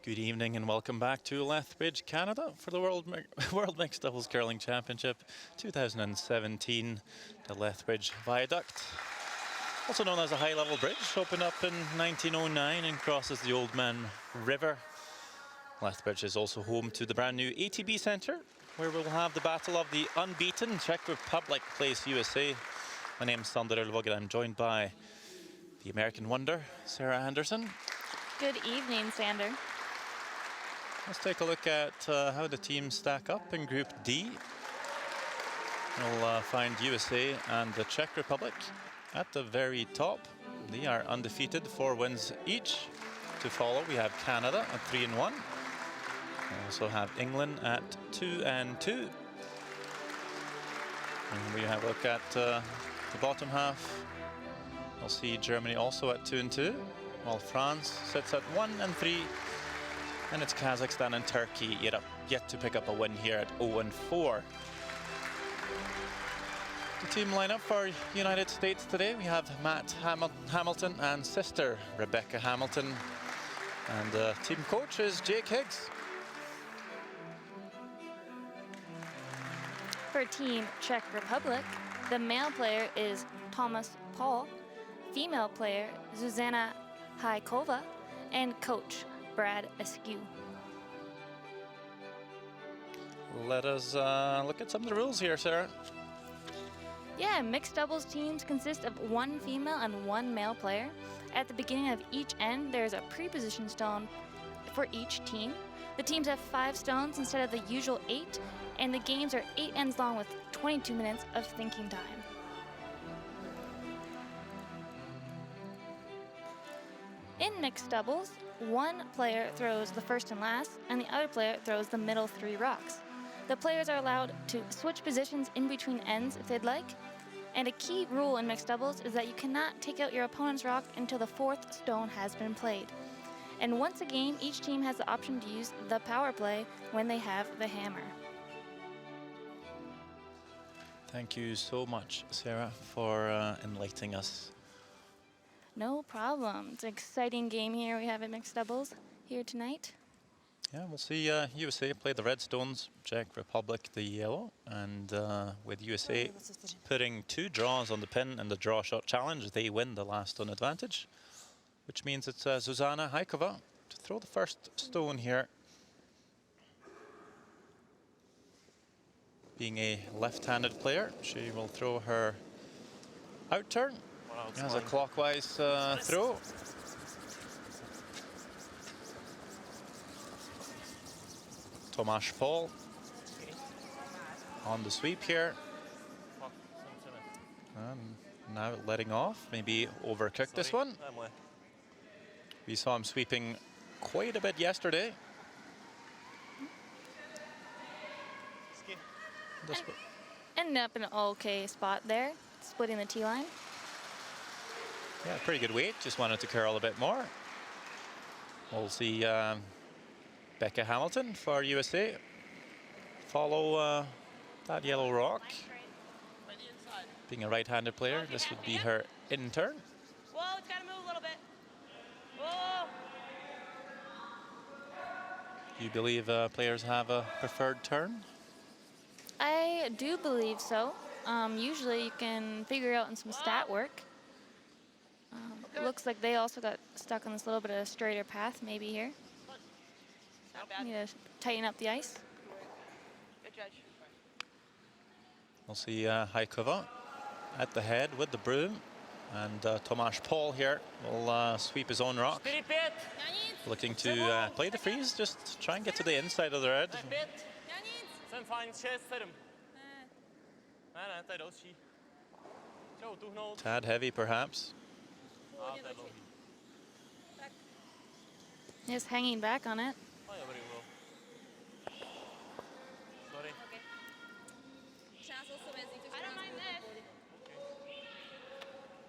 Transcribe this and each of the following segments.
Good evening and welcome back to Lethbridge, Canada for the World Mixed Doubles Curling Championship 2017. The Lethbridge Viaduct, also known as a high-level bridge, opened up in 1909 and crosses the Old Man River. Lethbridge is also home to the brand new ATB Centre, where we'll have the battle of the unbeaten Czech Republic plays USA. My name's Sander Ulvåg and I'm joined by the American wonder, Sarah Anderson. Good evening, Sander. Let's take a look at how the teams stack up in Group D. We'll find USA and the Czech Republic at the very top. They are undefeated, 4 wins each. To follow, we have Canada at 3-1. We also have England at 2-2. And we have a look at the bottom half. We'll see Germany also at 2-2, while France sits at 1-3. And it's Kazakhstan and Turkey yet to pick up a win here at 0-4. The team lineup for United States today, we have Matt Hamilton and sister Rebecca Hamilton. And the team coach is Jake Higgs. For Team Czech Republic, the male player is Thomas Paul, female player Zuzana Hajkova, and coach Brad Askew. Let us look at some of the rules here, Sarah. Yeah, mixed doubles teams consist of 1 female and 1 male player. At the beginning of each end, there's a pre-position stone for each team. The teams have 5 stones instead of the usual 8, and the games are 8 ends long with 22 minutes of thinking time. In mixed doubles, 1 player throws the first and last, and the other player throws the middle 3 rocks. The players are allowed to switch positions in between ends if they'd like, and a key rule in mixed doubles is that you cannot take out your opponent's rock until the 4th stone has been played. And once a game, each team has the option to use the power play when they have the hammer. Thank you so much, Sarah, for enlightening us. No problem. It's an exciting game here we have at mixed doubles here tonight. Yeah, we'll see USA play the red stones, Czech Republic the yellow, and with USA putting 2 draws on the pin in the draw shot challenge, they win the last stone advantage, which means it's Zuzana Hajkova to throw the first stone here. Being a left-handed player, she will throw her out turn as a clockwise throw. Tomáš Paul on the sweep here. And now letting off, maybe overcooked this one. We saw him sweeping quite a bit yesterday. Ended up in an okay spot there, splitting the T-line. Yeah, pretty good weight, just wanted to curl a bit more. We'll see Becca Hamilton for USA follow that yellow rock. Being a right-handed player, this would be her in turn. Whoa, it's got to move a little bit. Whoa! Do you believe players have a preferred turn? I do believe so. Usually you can figure out in some stat work. It looks like they also got stuck on this little bit of a straighter path maybe here. Need to tighten up the ice. Good judge. We'll see Hajkova at the head with the broom, and Tomáš Paul here will sweep his own rock. Looking to play the freeze, just try and get to the inside of the red. Tad heavy perhaps. Just hanging back on it. I don't mind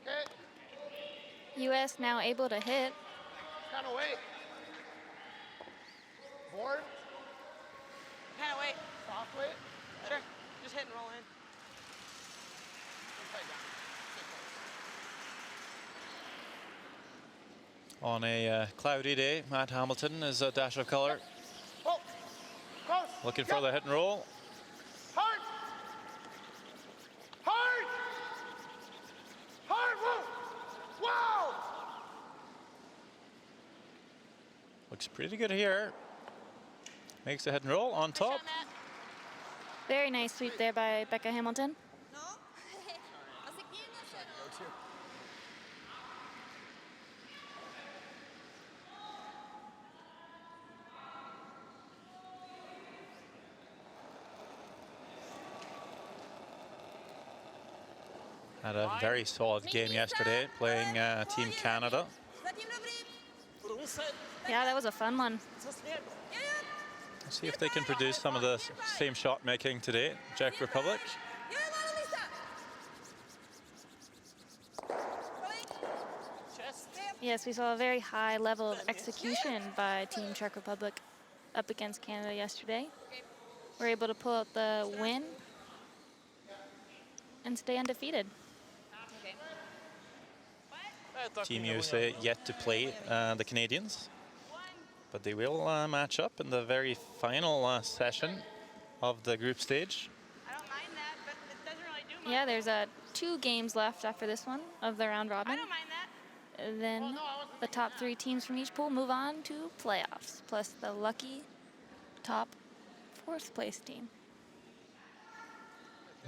this. US now able to hit. Kind of wait. Board. Kind of wait. Soft wait. Sure. Just hit and roll in. On a cloudy day, Matt Hamilton is a dash of color. Oh, close. Looking for the hit and roll. Hard. Hard. Hard. Whoa. Wow. Looks pretty good here. Makes a hit and roll on top. Very nice sweep there by Becca Hamilton. No? Asi k ní nešel. Had a very solid game yesterday, playing Team Canada. Zatím dobrý. Yeah, that was a fun one. Let's see if they can produce some of the same shot making today. Czech Republic. Jo, málo místa. Kolik? Yes, we saw a very high level of execution by Team Czech Republic up against Canada yesterday. We're able to pull out the win and stay undefeated. Team USA yet to play the Canadians, but they will match up in the very final session of the group stage. I don't mind that, but it doesn't really do much. Yeah, there's 2 games left after this one of the round I robin. don't mind that. Then the top 3 teams from each pool move on to playoffs, plus the lucky top 4th place team.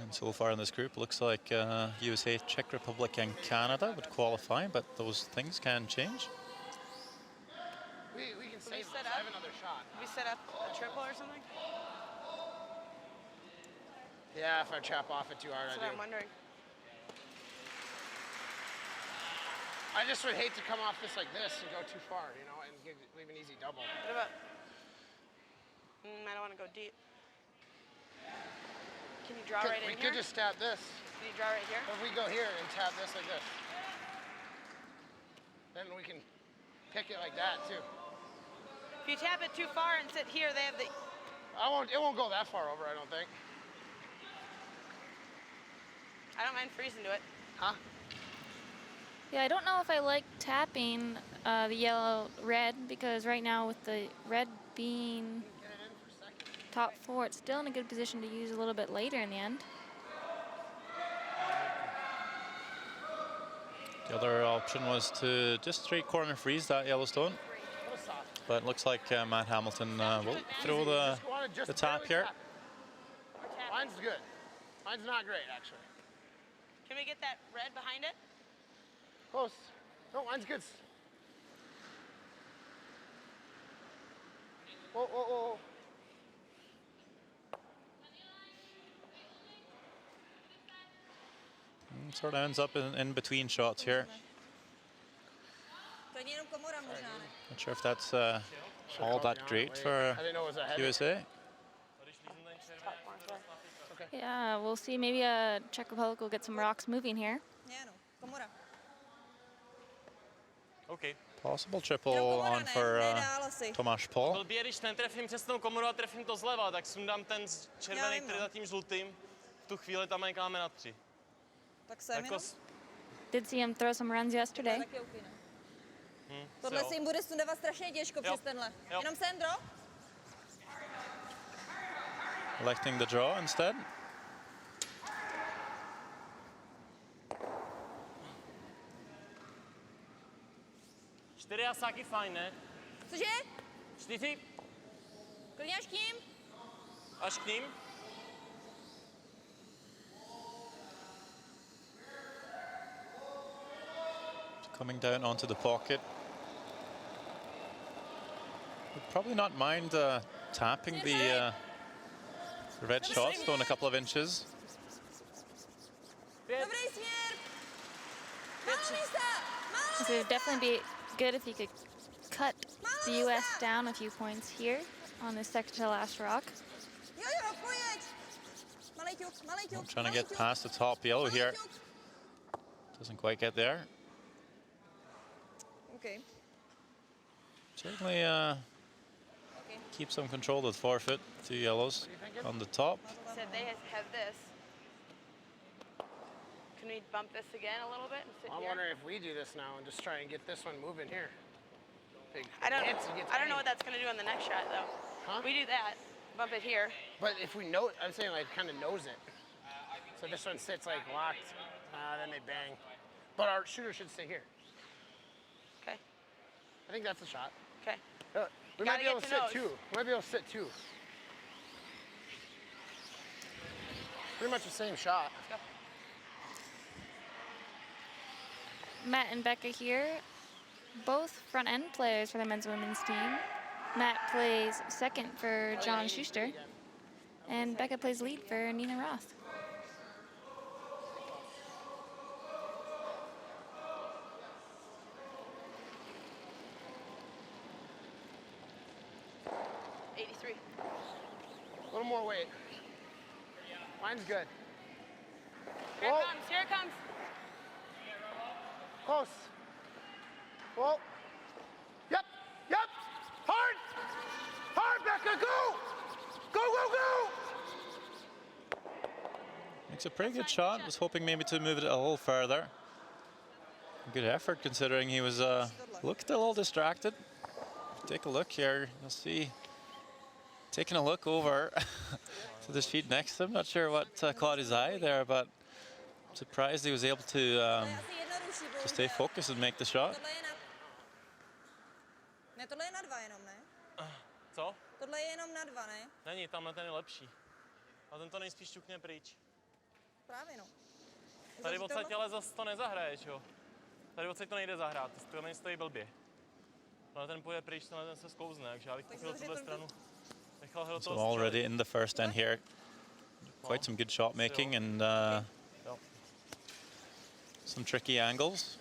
And so far in this group, looks like USA, Czech Republic, and Canada would qualify, but those things can change. We can save set this. up? I have another shot. We set up a triple or something? Yeah, if I trap off it too hard, That's I what do. I'm wondering. I just would hate to come off this like this and go too far, you know, and leave an easy double. What about? I don't want to go deep. Can you draw right We in could here? just stab this. Can you draw right here? If we go here and tap this like this, then we can pick it like that too. If you tap it too far and sit here, they have the. It won't go that far over, I don't think. I don't mind freezing to it. Huh? Yeah, I don't know if I like tapping the yellow-red, because right now with the red being top 4, it's still in a good position to use a little bit later in the end. The other option was to just straight corner freeze that Yellowstone, but it looks like Matt Hamilton will throw the tap here. Mine's good. Mine's not great, actually. Can we get that red behind it? Close. No, mine's good. Whoa, whoa, whoa. Sort of ends up in between shots here. To není jenom komora možná, ne? Not sure if that's all that great for I didn't know it was a heavy. USA. Yeah, we'll see. Maybe Czech Republic will get some rocks moving here. Ne, no. Komora. OK. Possible triple Jenom komora, on ne, for nedál asi. Tomáš Paul. Blbě, když netrefím přes ten komoru a trefím to zleva, tak sundám ten červený, vím, který no. za tím žlutým. V tu chvíli tam mají na 3. Tak sem Jako jenom. Did see him throw some runs yesterday. Taky OK, ne? Tohle si jim bude sundávat strašně těžko přes tenhle. Jo. Jenom Sandro? Electing the draw instead. Čtyři asáky fajn, ne? Cože? 4, Klidně až k ním? až k ním. Coming down onto the pocket. Would probably not mind tapping the red shots, throwing a couple of inches. Dobrý směr! Málo místa! Málo So it would definitely be good if you could cut the US down a few points here on this second to last rock. Jo, jo, pojeď! Malej ťuk, malej ťuk. Trying to malej get ťuk, past the top yellow malej here. ťuk. Doesn't quite get there. OK. Certainly keep some control with forefoot, 2 yellows on the top. Said they have this. Can we bump this again a little bit and sit I'm here? wondering if we do this now and just try and get this one moving here. big I don't hits, it gets I don't know what banged. that's gonna do on the next shot though. Huh? We do that. Bump it here. But if we know, I'm saying like kind of knows it. So this one sits like locked, then they bang. But our shooter should stay here. Okay. I think that's a shot. Okay. We Gotta might be able get to to sit nose. two. We might be able to sit two. Pretty much the same shot. Matt and Becca here, both front end players for the men's and women's team. Matt plays second for John Schuster, and Becca plays lead for Nina Roth. A little more weight. Mine's good. Here Whoa. it comes. Here it comes. Close. Whoa. Yep. Yep. Hard. Hard, Becca. Go. Go, go, go. Makes a pretty good shot. Was hoping maybe to move it a little further. Good effort considering he was looked a little distracted. Take a look here. You'll see. Taking a look over to the sheet next to him. Not sure what caught his eye there, but I'm surprised he was able to stay focused and make the shot. Ne, tohle je na 2 jenom, ne? Co? Tohle je jenom na 2, ne? Není, tamhle ten je lepší. A ten to nejspíš ťukne pryč. Právě no. Tady odsaď ale zase to nezahraješ, jo. Tady odsaď to nejde zahrát, to stojí blbě. Ale ten půjde pryč, ten se sklouzne, takže já bych pochopil tuhle stranu. Nechal ho do toho So already in the first end here, quite some good shot making and some tricky angles.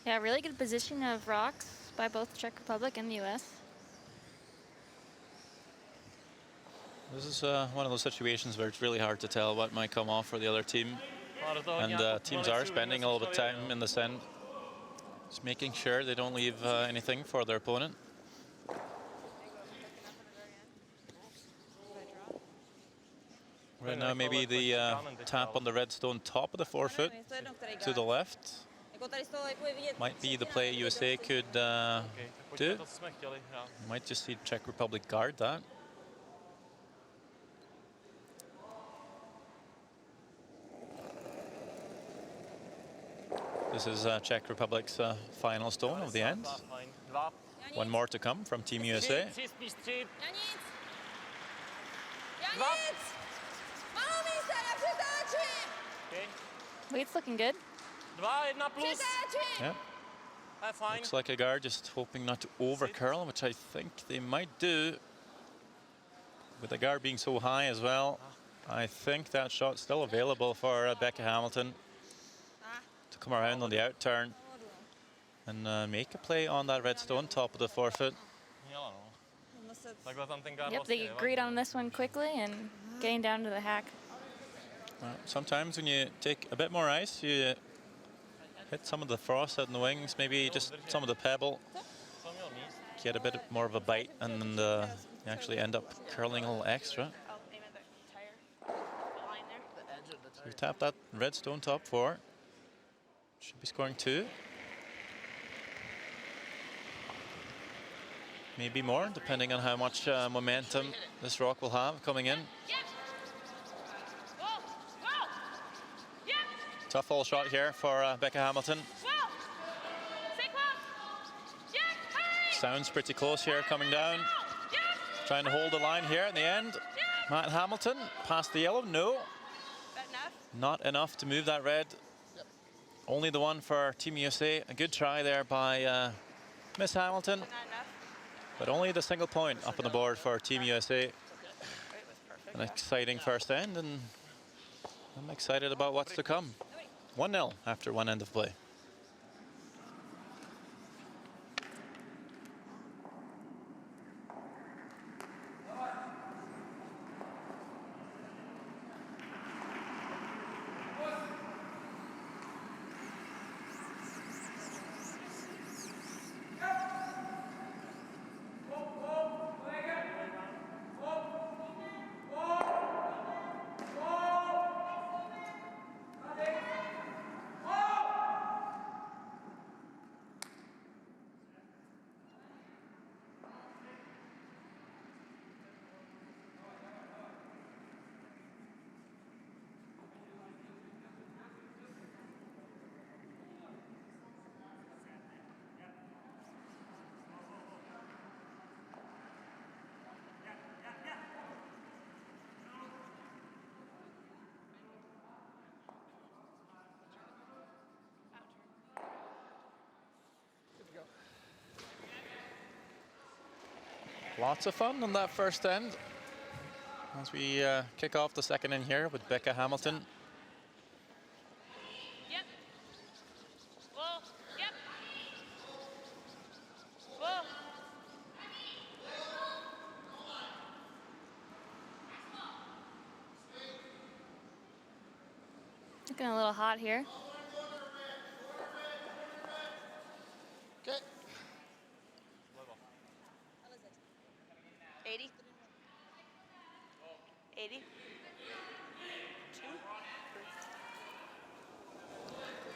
Yeah, really good position of rocks by both Czech Republic and the US. This is one of those situations where it's really hard to tell what might come off for the other team. And teams are spending a little bit of time in this end, just making sure they don't leave anything for their opponent. Right now, maybe the tap on the red stone top of the forefoot to the left might be the play USA could do. Might just see Czech Republic guard that. This is Czech Republic's final stone of the end. One more to come from Team USA. Já nic! Já nic! Malou místa, já přetáčím! Weight's looking good. 2-1 plus. Přetáčím! Yeah. That's fine. Looks like a guard just hoping not to over curl, which I think they might do. With the guard being so high as well, I think that shot's still available for Becca Hamilton to come around on the out turn and make a play on that red stone top of the forefoot. Yep, they agreed on this one quickly and getting down to the hack. Sometimes when you take a bit more ice, you hit some of the frost out in the wings, maybe just some of the pebble, get a bit more of a bite, and then you actually end up curling a little extra. So you tap that red stone top 4. Should be scoring 2. Maybe more, depending on how much momentum this rock will have coming in. Tough hole shot here for Becca Hamilton. Sounds pretty close here coming down. Trying to hold the line here in the end. Matt Hamilton past the yellow, no. Not enough to move that red. Only the one for Team USA. A good try there by Miss Hamilton. But only the single point up on the board for Team USA. An exciting first end, and I'm excited about what's to come. 1-0 after one end of play. Lots of fun on that first end as we kick off the second in here with Becca Hamilton. Yep. Whoa. Yep. Whoa. Looking a little hot here. Okay. 80. 80. 2.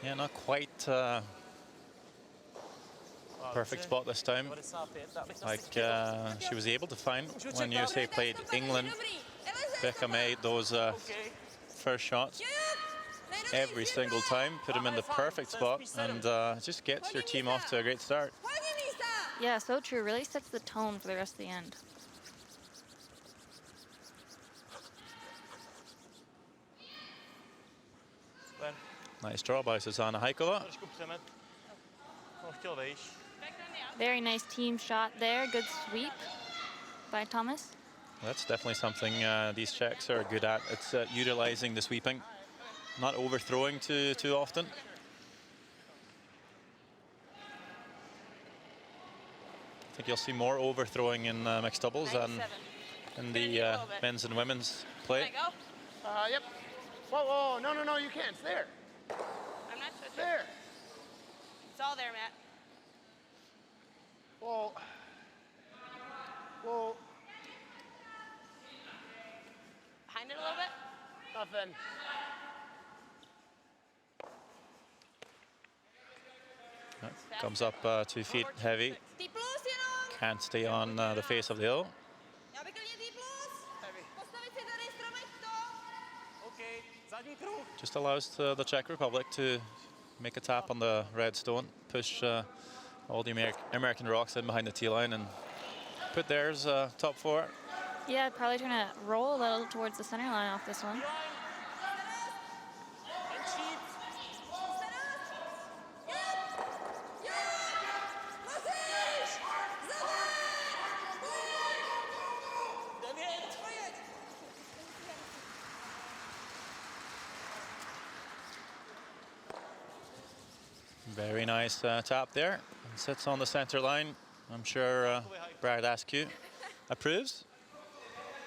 Yeah, not quite perfect spot this time. 55, tak bych Like she was able to find when USA played England. Dobrý. Eleze, Becca made those first shots every single time, put them in the perfect spot, and just gets your team off to a great start. Hodně místa. Yeah, so true. Really sets the tone for the rest of the end. Super. Nice draw by Susanna Haikova. Trošku přemet. On chtěl vejš. Very nice team shot there. Good sweep by Thomas. That's definitely something these Czechs are good at. It's utilizing the sweeping, not overthrowing too often. I think you'll see more overthrowing in mixed doubles than 97. in the men's and women's play. Can I go? Yep. Whoa, whoa, no, you can't. It's there. I'm not switching. There. It's all there, Matt. Whoa. Whoa. Behind it a little bit. Nothing. Comes up 2 feet heavy. Tý plus jenom. Can't stay on the face of the hill. Já bych klidně tý plus. Heavy. Postavit si tady, stromit to. OK, zadní kruh. Just allows the Czech Republic to make a tap on the red stone, push all the American rocks in behind the tee line, and put theirs top 4. Yeah, probably trying to roll a little towards the center line off this one. Musíš. Very nice tap there. Sits on the center line. I'm sure Brad Askew approves.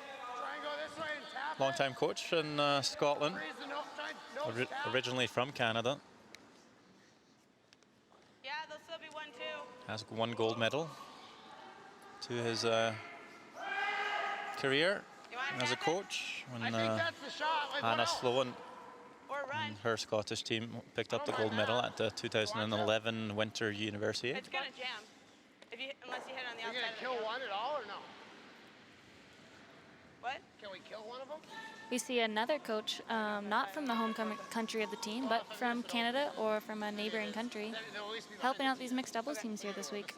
Try and go this way and tap. Long-time coach in Scotland, Raise the nose. Try nose tap. originally from Canada. Yeah, there'll still be 1, 2. Has 1 gold medal to his career You want to as a tap it? coach. I When think that's the shot. Like, what Hannah else? Sloan, Or run. her Scottish team, picked up the gold medal at the 2011 Winter Universiade. It's gonna jam. Unless you hit on the Are you outside gonna of the kill hill. one at all or no? What? Can we kill one of them? We see another coach, not from the home country of the team, but from Canada or from a neighboring country, There'll at least be helping out these mixed doubles teams here this week.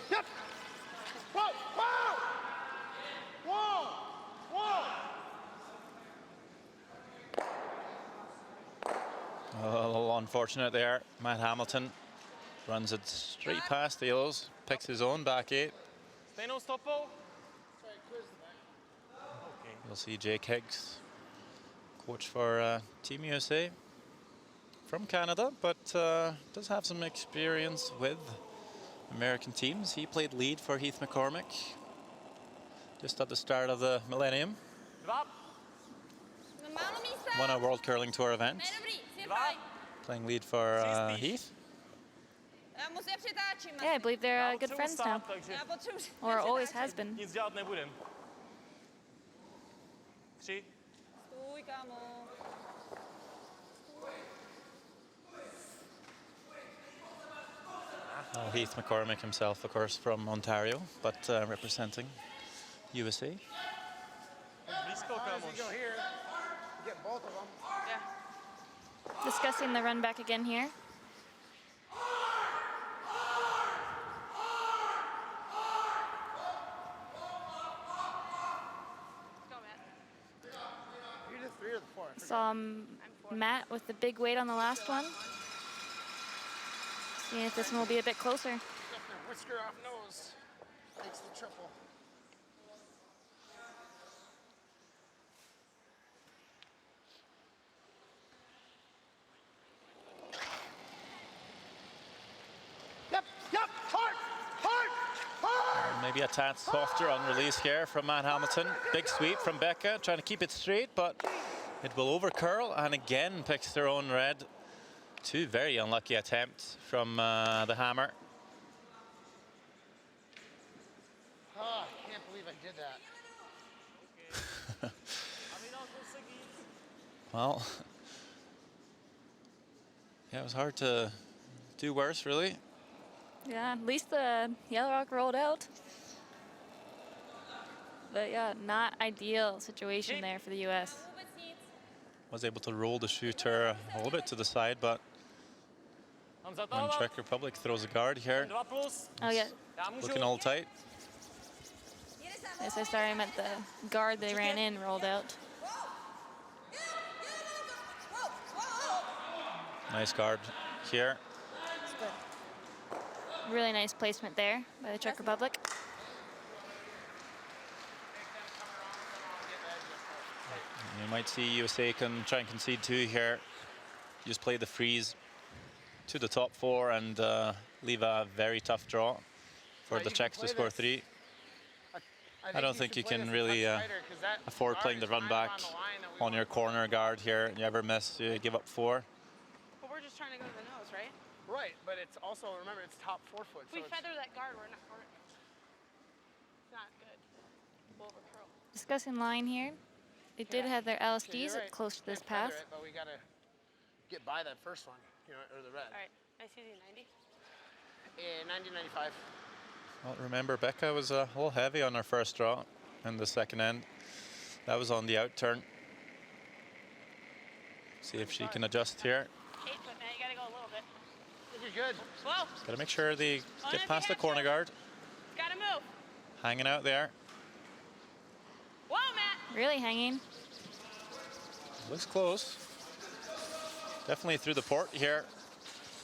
Yep. Whoa! Whoa! Whoa! Whoa! A little unfortunate there. Matt Hamilton runs it straight past the hills, picks his own back 8. Stejnou stopou. You'll see Jake Higgs, coach for Team USA from Canada, but does have some experience with American teams. He played lead for Heath McCormick just at the start of the millennium. 2. Málo místa. Won a World Curling Tour event, Ne, dobrý, jsi 2. fajn. playing lead for Heath. Já moc je přetáčím. Yeah, I believe they're Já good potřebuji friends now, stát, takže Já potřebuji or always přetáčet. has been. nic dělat nebudem. 3. Stůj, kámo. Heath McCormick himself, of course, from Ontario, but representing USA. Blízko, As kámoš. you go here, you get both of them. Yeah. Discussing the run back again here. Let's go, Matt. You're the 3 or the 4. Saw I'm 4. Matt with the big weight on the last one. See if this one will be a bit closer. Whisker off nose makes the triple. Yep, hard, hard, hard. Maybe a tad softer on release here from Matt Hamilton. Big sweep from Becca, trying to keep it straight, but it will over curl and again picks their own red. Two very unlucky attempts from the hammer. Oh, I can't believe I did that. Well, yeah, it was hard to do worse, really. Yeah, at least the Yellow Rock rolled out. But yeah, not ideal situation there for the US. Was able to roll the shooter a little bit to the side, but when Czech Republic throws a guard here, Oh yeah, looking all tight. yes, sorry, I meant the guard they ran in rolled out. Nice guard here. Really nice placement there by the Czech Republic. You might see USA can try and concede two here. Just play the freeze to the top four and leave a very tough draw for the Czechs to score three. I don't think you can really afford playing the run back on your corner guard here. You ever miss, you give up four. But we're just trying to go to the nose, right? Right, but it's also, remember, it's top 4 foot. If we feather that guard, we're not good. We'll overcurl. Discussing line here. They did have their LSDs right. close to this Can't feather pass. it, but we gotta get by that first one, you know, or the red. All right, nice easy 90. Yeah, 90, 95. Well, remember, Becca was a little heavy on her first draw in the second end. That was on the out turn. See if she can adjust here. 8 foot, man, you gotta go a little bit. You're good. Whoa, Got to make sure they get past the corner guard. gotta move. Hanging out there. Whoa, Matt. Really hanging. Looks close. Definitely through the port here.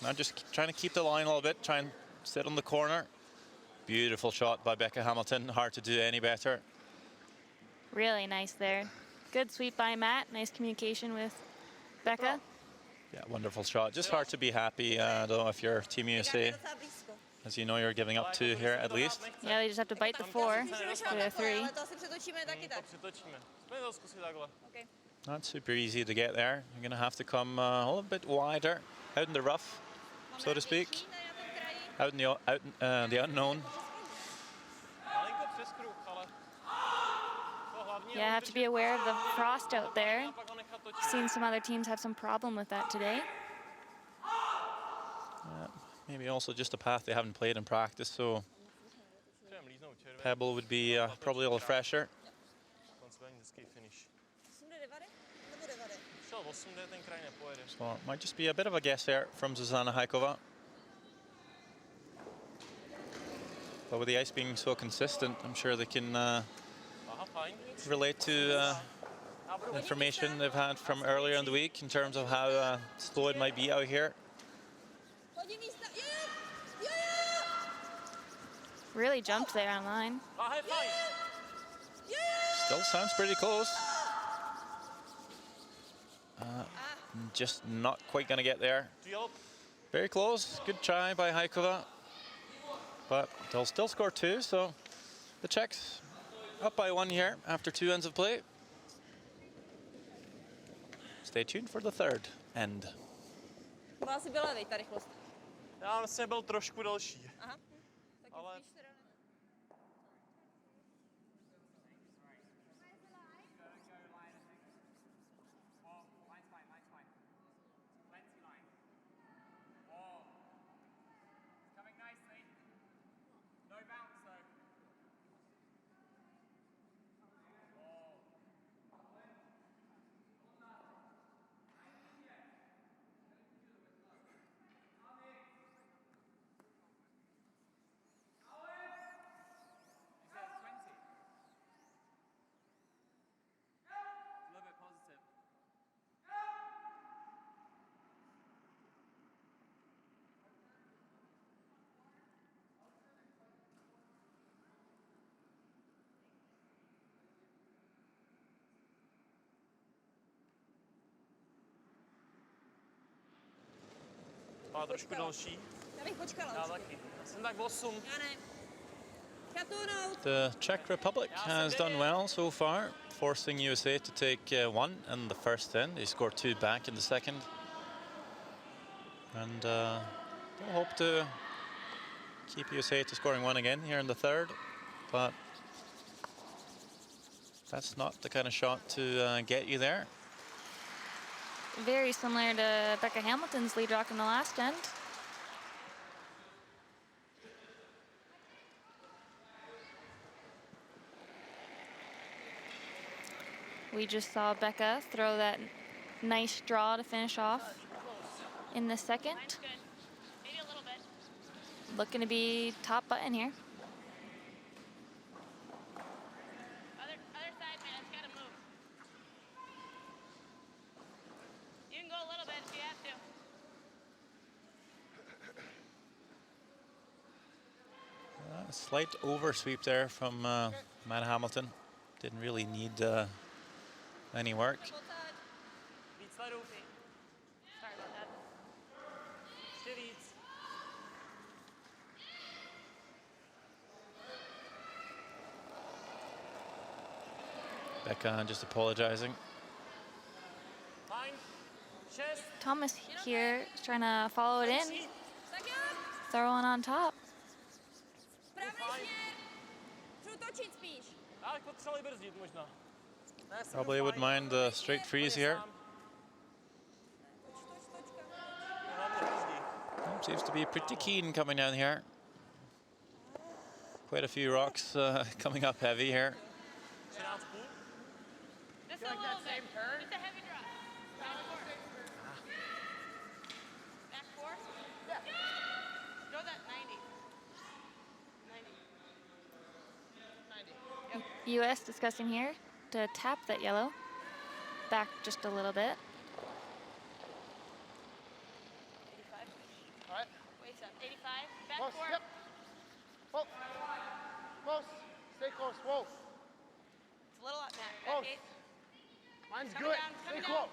Now just trying to keep the line a little bit, try and sit on the corner. Beautiful shot by Becca Hamilton. Hard to do any better. Really nice there. Good sweep by Matt. Nice communication with Becca. Yeah, wonderful shot. Just hard to be happy, though, if you're Team USA. As you know, you're giving up two here at least. Yeah, they just have to bite the 4 to a 3. Ale to asi přetočíme taky tak. Přitočíme. Pojďme to zkusit takhle. Okay. Not super easy to get there. You're going to have to come a little bit wider, out in the rough, so to speak. Out in the unknown. Malinko přes kruh, ale to hlavně Yeah, have to be aware of the frost out there. a pak ho nechat točit. Seen some other teams have some problem with that today. Maybe also just a path they haven't played in practice, so Třeba mlíznout červený. Pebble would be probably a little fresher. Koncování hezký finish. 8 jde devady? Nebo devady? Šel 8, kde ten kraj nepojede. So it might just be a bit of a guess there from Zuzana Haikova. But with the ice being so consistent, I'm sure they can Aha, fajn. relate to information they've had from earlier in the week in terms of how slow it might be out here. Hodí místa. Jo! Really jumped there on line. Aha, je fajn. Still sounds pretty close. Just not quite going to get there. Přijel. Very close. Good try by Haikova. But they'll still score two, so the Czechs up by 1 here after 2 ends of play. Stay tuned for the third end. To asi byla, vej, ta rychlost. Já vlastně byl trošku delší. Aha. Tak Ale- spíš teda ne. Má trošku další. Já bych počkala. Já určitě. taky. Já jsem tak 8. Já ne. Chatunout. The Czech Republic has done well so far, forcing USA to take one in the first end. They scored 2 back in the second. And they'll hope to keep USA to scoring 1 again here in the third. But that's not the kind of shot to get you there. Very similar to Becca Hamilton's lead rock in the last end. We just saw Becca throw that nice draw to finish off in the second. Mine's good. Maybe a little bit. Looking to be top button here. Other side, man. It's gotta move. You can go a little bit if you have to. A slight oversweep there from Matt Hamilton. Didn't really need any work. Víc sledu. Sorry about that. Ještě víc. Becca just apologizing. Fajn. 6. Thomas here is trying to follow it in, Tak jo. throw one on top. Pravý směr. Chci točit spíš. Já bych potřeboval brzdit možná. Ne, jsem Probably would fajn. mind the straight freeze here. Sám. Hlavně brzdí. Seems to be pretty keen coming down here. Quite a few rocks coming up heavy here. 13,5. Just You a like little that same bit. turn? Just a heavy drop. Back four. Back four? Yeah. Throw that 90. 90. US discussing here to tap that yellow back just a little bit. 85. All right. Waist up. 85. Back Close. four. Yep. Whoa. Close. Stay close. Whoa. It's a little up, Matt. Back Close. 8. Mine's Coming good. down, Stay coming close.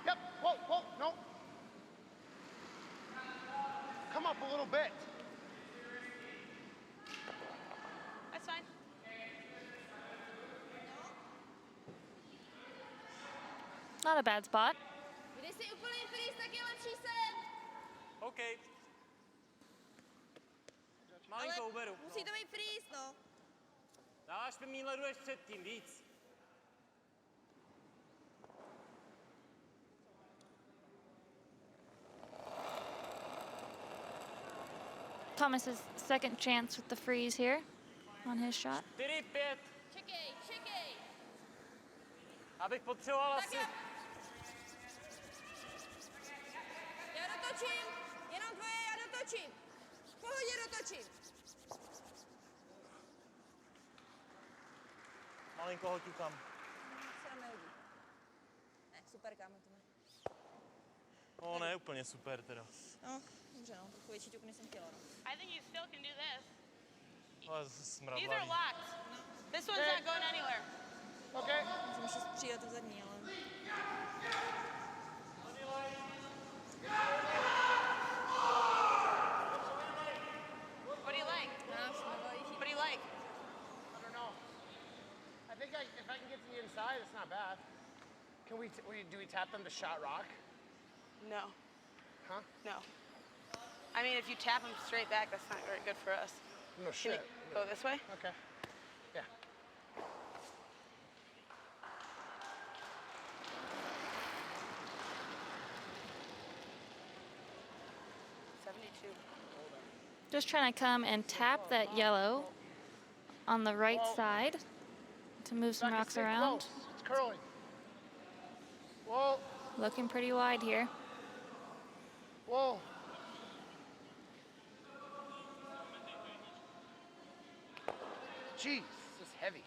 Yep. Whoa. Whoa. No. Come up a little bit. That's fine. Not a bad spot. Když si úplný freeze, tak je lepší sem. OK. Ale Malinko uberu. musí to být freeze, no. Dáváš mi míň ledu než předtím, víc. Thomas's second chance with the freeze here on his shot. 4, 5. Čekej, čekej. Abych potřeboval Tak asi... jo. Já dotočím. Jenom tvoje, já dotočím. V pohodě dotočím. Malinko ho ťukám. Se nám nehodí. Ne, super, kámo, to No, ne úplně super teda. No, dobře, no, trochu větší ťuk, než jsem chtěla, no. I think you still can do this. Ale These are smradlavý. locked. This one's not going anywhere. Okay. Musím ještě přidat to zadní, ale... What do you like? What do you like? I don't know. I think if I can get to the inside, it's not bad. Can we? Do we tap them to shot rock? No. Huh? No. I mean, if you tap them straight back, that's not very good for us. No Can shit. you go this way? Okay. Yeah. Just trying to come and tap that yellow on the right Whoa. side to move some Back and rocks stay around. close. It's curling. Whoa. Looking pretty wide here. Whoa. Jeez, this is heavy.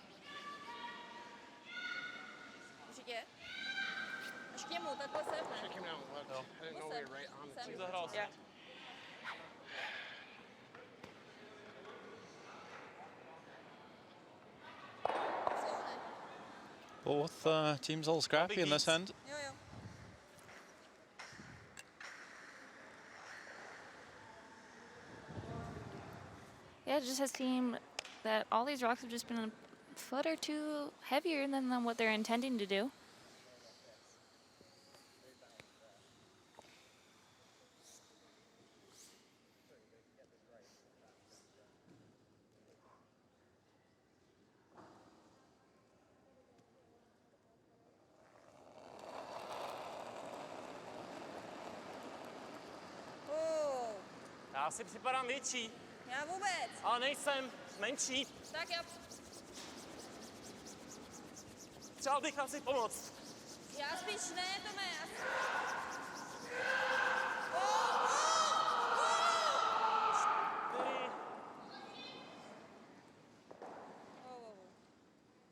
Určitě. Až k němu, takhle sem, Should ne? have came down and looked. No. I didn't know we were right on the Sem. tee. Zahrál se. Yeah. Silné. Both teams all scrappy in this end. Jo, jo. Yeah, it just has seemed that all these rocks have just been a foot or two heavier than what they're intending to do. Já si připadám větší, Já vůbec. ale nejsem menší. Tak jo. Přál bych asi pomoct. Já spíš ne, Tome. Ty.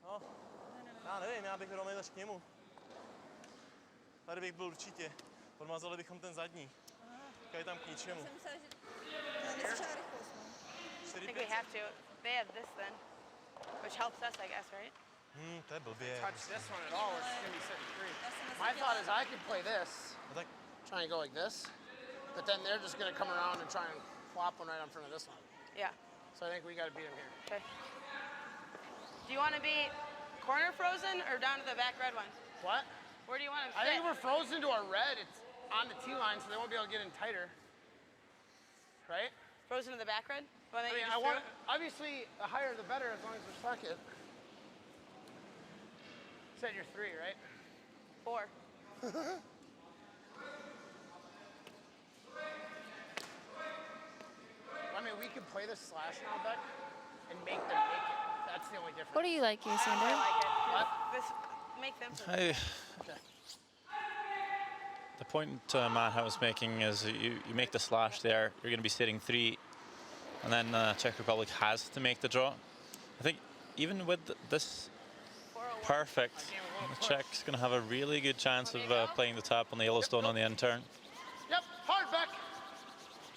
No, já nevím, já bych rovněž až k němu. Tady bych byl určitě. Podmazali bychom ten zadní. Říkají tam k ničemu. Jsem myslela, že neslyšela rychlost. I think we have to. They have this then, which helps us, I guess, right? To je blbě. Touch this one at all, it's gonna be sitting free. Já jsem My nasadila. thought is I could play this, No tak try and go like this, but then they're just gonna come around and try and flop one right in front of this one. Yeah. So I think we gotta beat them here. Okay. Do you want to be corner frozen or down to the back red one? What? Where do you want to I sit? think if we're frozen to our red, it's on the tee line, so they won't be able to get in tighter. Right? Frozen to the back red? The one that I you mean, just I want, threw? obviously, the higher the better as long as we're second. You said you're 3, right? 4. I mean, we could play this slash now, Beck, and make them make it. That's the only difference. What do you like here, Sander? I like it. What? This, make them. Okay. The point Matt was making is you make the slash there, you're going to be sitting 3, and then Czech Republic has to make the draw. I think even with this 401. perfect, the Czech's going to have a really good chance of playing the tap on the Yellowstone on the end turn. Yep, hard, Beck.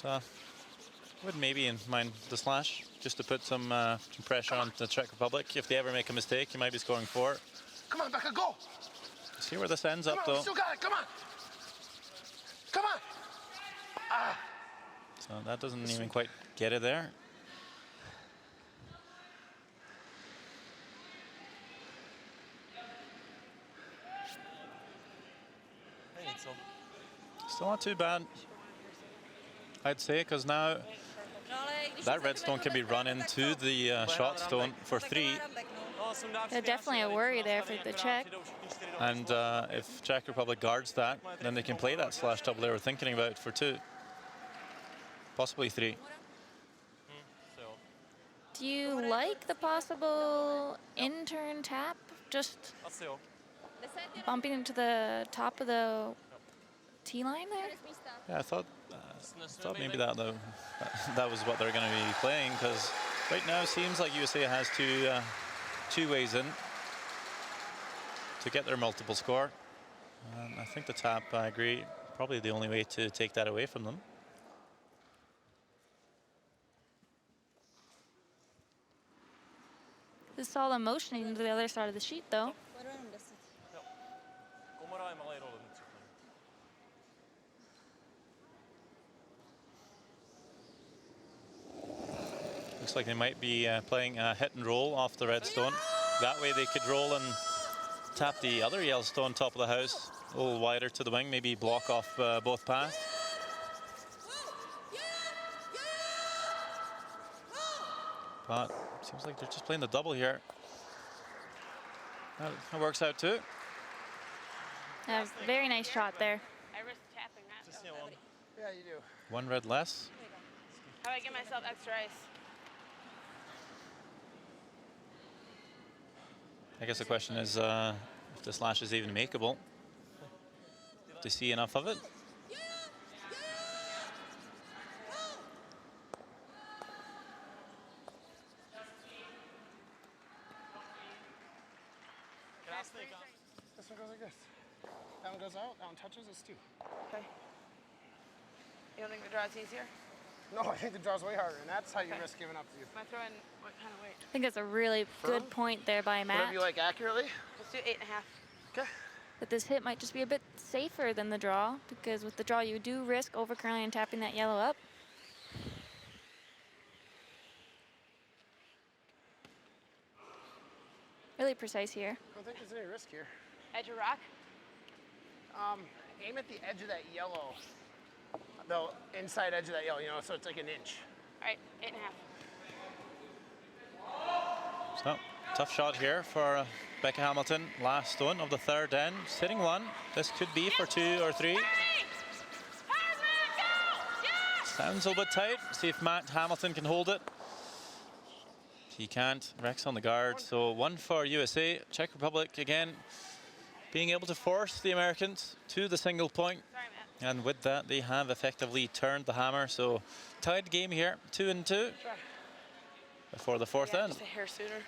So would maybe mind the slash, just to put some pressure on the Czech Republic. If they ever make a mistake, you might be scoring 4. Come on, Becca, go. See where this ends Come up on, we though. still got it. Come on. Come on. Ah. So that doesn't even quite get it there. to je něco. Still not too bad, I'd say, because now No, ale když that se redstone can be zvednu, run tak into to- the shot stone for tak 3. to má backnout. No, sundá Yeah, všichni definitely a naši, worry ale there nastaví, for the akorát Czech. přijdou všichni 4 do And if Czech Republic guards that, then they can play that slash double they were thinking about for 2. Possibly 3. Se jo. Do you like the possible in-turn tap? Just Asi jo. 10 jenom bumping into the top of the tee line there? z místa. Yeah, I thought Nesmíme maybe být that was what they're going to be playing, because right now it seems like USA has two ways in to get their multiple score. I think the tap, I agree, probably the only way to take that away from them. This saw them motioning to the other side of the sheet, though. Pojedu jenom 10. Komora je malý rol vnitř. Looks like they might be playing a hit and roll off the redstone. That way they could roll and tap the other Yellowstone top of the house a little wider to the wing, maybe block off both paths. But seems like they're just playing the double here. That works out too. Yeah, very nice shot there. I risked tapping that. Přesně on. Yeah, you do. One red less. How do I give myself extra ice? I guess the question is if the slash is even makeable. To see enough of it. Krásný kam. This one goes like this. That one goes out, that one touches, it's 2. Okay. You don't think the draw's easier? No, I think the draw's way harder, and that's how you Okay. risk giving up to you. Am I throwing what kind of weight? I think that's a really good point there by Whatever Matt. you like accurately. Let's do 8.5. Okay. But this hit might just be a bit safer than the draw, because with the draw you do risk overcurling and tapping that yellow up. really precise here. I don't think there's any risk here. Edge of rock. Aim at the edge of that yellow. The inside edge of that yellow, you know, so it's like an inch. All right, 8.5. So, tough shot here for Becca Hamilton. Last stone of the third end. Sitting one. This could be for 2 or 3. Sounds a little bit tight. See if Matt Hamilton can hold it. He can't. Rex on the guard. So 1 for USA. Czech Republic again being able to force the Americans to the single point. Sorry, Matt. And with that, they have effectively turned the hammer. So tied game here, 2-2 before the fourth end. Just a hair sooner.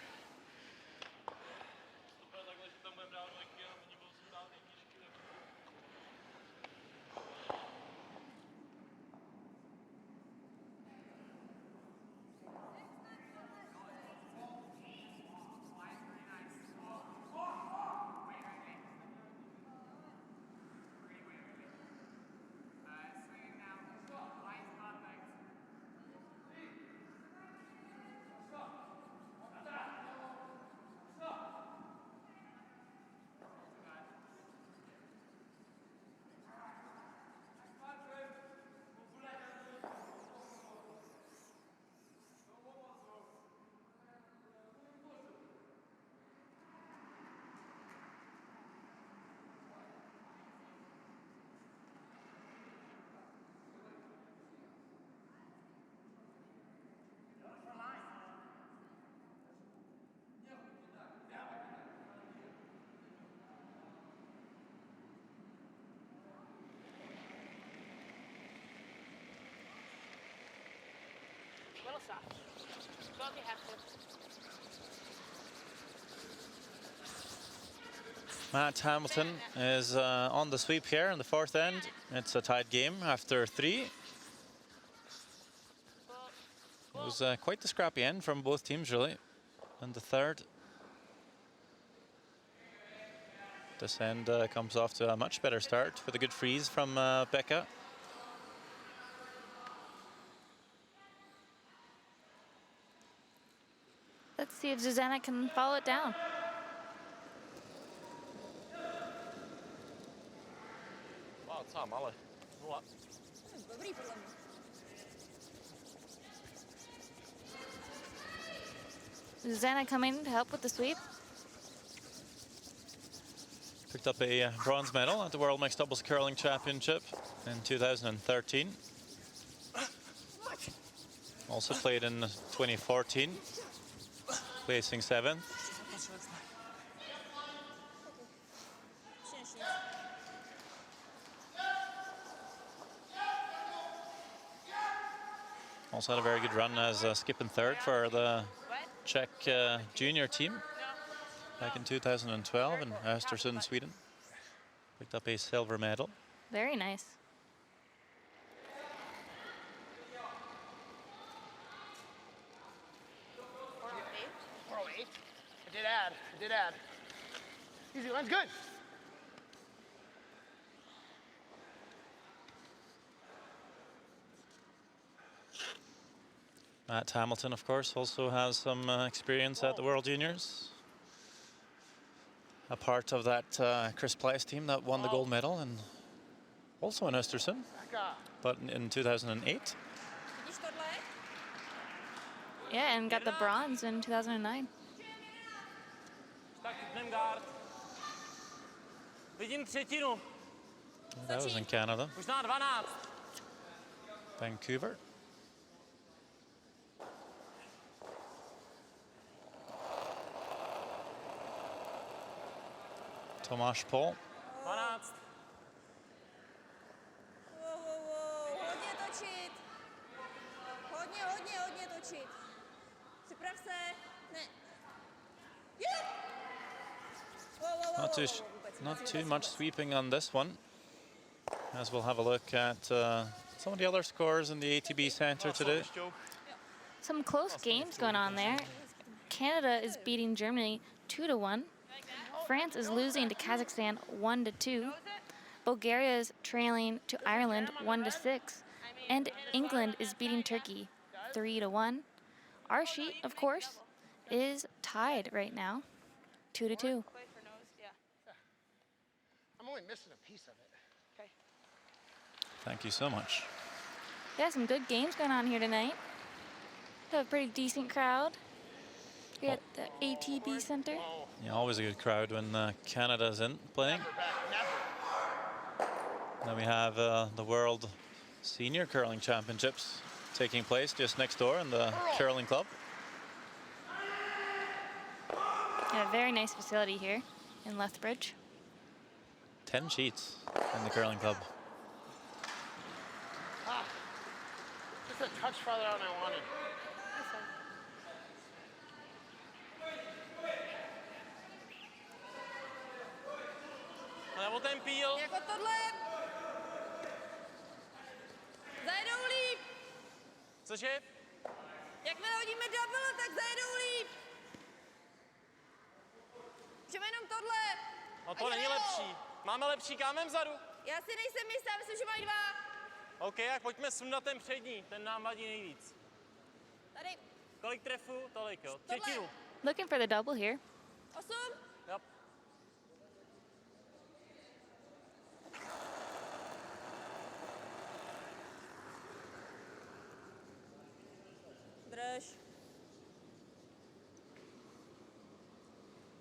Little soft. Go if you have to. Matt Hamilton is on the sweep here in the fourth end. It's a tied game after 3. It was quite the scrappy end from both teams, really. And the third. This end comes off to a much better start with a good freeze from Becca. Let's see if Zuzana can follow it down. Wow, Tom, ale. 0. Dobrý podle mě. Zuzana coming to help with the sweep. Picked up a bronze medal at the World Mixed Doubles Curling Championship in 2013. Also played in 2014, placing 7th. Also had a very good run as skipping third for the Czech junior team back in 2012 in Östersund, Sweden. Picked up a silver medal. Very nice. I did add. Easy, line's good. Matt Hamilton, of course, also has some experience at the World Juniors. A part of that Chris Pleiss team that won the gold medal, and also in Östersund, but in 2008. Vidíš tohle? Yeah, and got the bronze in 2009. Tak typnem guard. Vidím třetinu. That was in Canada, Možná 12. Vancouver. Tomáš Pol. 12. Hodně točit. Hodně točit. Připrav se. Ne. Not too much sweeping on this one, as we'll have a look at some of the other scores in the ATB Center today. Some close games going on there. Canada is beating Germany 2-1. France is losing to Kazakhstan 1-2. Bulgaria is trailing to Ireland 1-6. And England is beating Turkey 3-1. Our sheet, of course, is tied right now. 2-2. Play for nose, yeah. I'm only missing a piece of it. Okay. Thank you so much. Yeah, some good games going on here tonight. We have a pretty decent crowd here at the ATB Center. Oh, Yeah, always a good crowd when Canada's in playing. never back, never. Then we have the World Senior Curling Championships taking place just next door in the curling club. Yeah, very nice facility here in Lethbridge. 10 sheets in the curling club. Ah, just a touch farther out than I wanted. That's fine. Nebo ten píl. Jako tohle. Zajedou líp. Cože? Jakmile hodíme double, tak zajedou líp. Můžeme jenom tohle. No to Ať není hrajou. lepší. Máme lepší kámen vzadu. Já si nejsem jistá, myslím, že mají 2. OK, jak pojďme sundat ten přední, ten nám vadí nejvíc. Tady. Kolik trefů? Tolik, jo. Tohle. Třetinu. Looking for the double here. 8. Yep. Drž.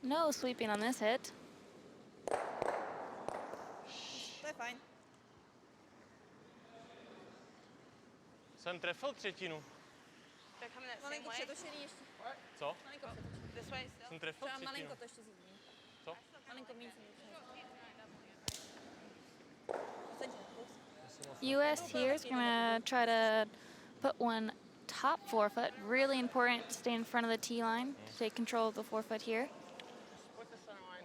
No sweeping on this hit. To je fajn. Jsem trefil třetinu. They're coming that same Malinko way. přetočený ještě. Co? Malinko přetočený. This way still. Jsem trefil Třeba třetinu. malinko to ještě zjistím. Co? Malinko méně jsem to US here is going to try to put one top forefoot. Really important to stay in front of the tee line to take control of the forefoot here. Put the center line,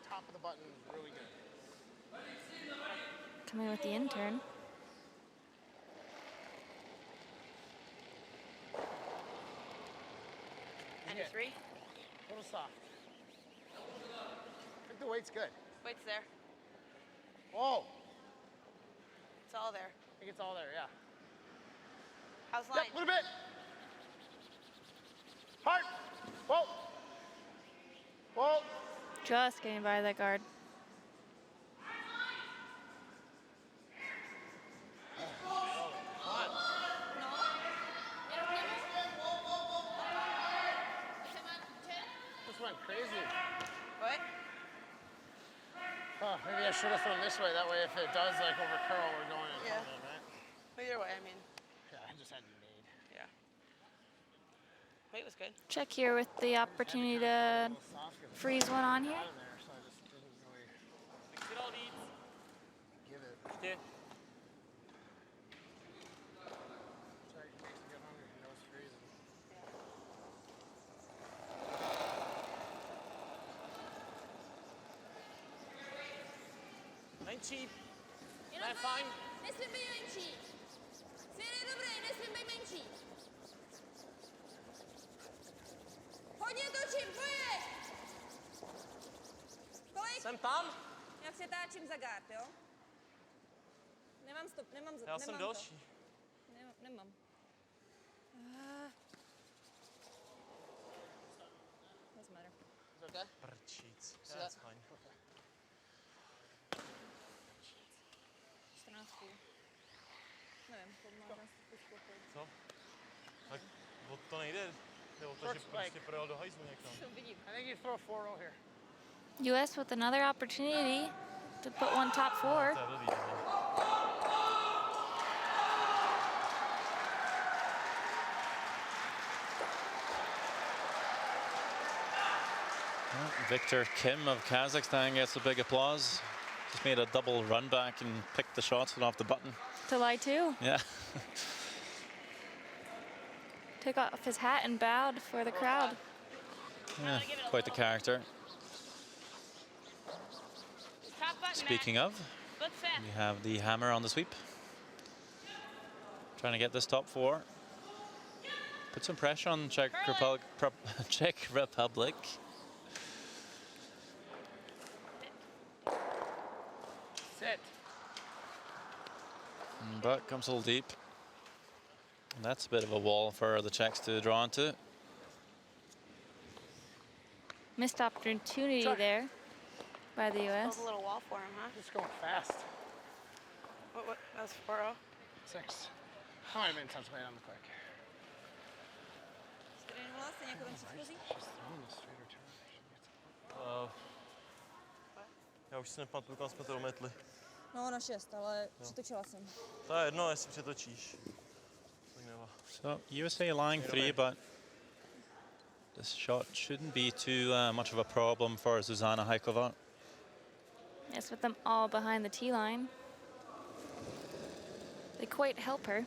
top of the button is really good. Coming with the in-turn. And a 3. A little soft. I think the weight's good. Weight's there. Whoa, It's all there. I think it's all there, yeah. How's line? Yep, a little bit. Hard. Whoa. Whoa. Just getting by that guard. This went crazy. What? Oh, maybe I should have thrown this way. That way, if it does like over curl, we're going in Yeah. front of it, right? Either way, I mean, Yeah, I just had it made. yeah. Weight was good. Check here with the opportunity to A little soft 'cause it's freeze one on here. out of there, so I just didn't really Tak si dal víc. give it. Ještě. Sorry, it makes me get hungry. You know it's freezing. Menší. Jenom Ne, fajn. nesmí být menší. Svěr je dobrý, nesmí být menší. Hodně točím, pojď! Kolik? Jsem tam? Já přetáčím za gard, jo? Nemám stop, nemám Já nemám jsem to. delší. Nemám. Doesn't matter. Is it okay? Prčíc. See That's that? fine. 14 půl. Nevím, možná si Co? Tak to nejde. Jde o to, že First, prostě like- projel do hajzlu někam. to vidím. I think you throw a 4-0 here. US with another opportunity to put one top four. To je blbý. ale. Well, Victor Kim of Kazakhstan gets a big applause. Just made a double run back and picked the shots off the button. To lie two. Yeah. Took off his hat and bowed for the crowd. Yeah, quite the character. Top button, Speaking of, Look fast. we have the hammer on the sweep. Trying to get this top four. Put some pressure on Czech Republic. Czech Republic. Sit. But comes a little deep. And that's a bit of a wall for the Czechs to draw onto. Missed opportunity Try. there by the U.S. Build a little wall for him, huh? Just going fast. What? That's 4-0. 6. I might have been touch weight on the quick. 4-0, stejně jako ten předchozí. She's throwing this straight or turn. Já už si nepamatuju, kam jsme to dometli. No na 6, ale přetočila jsem. To je jedno, jestli přetočíš. Tak nevá. So USA line 3, but this shot shouldn't be too much of a problem for Zuzana Haikova. Yes, with them all behind the tee line. They quite help her.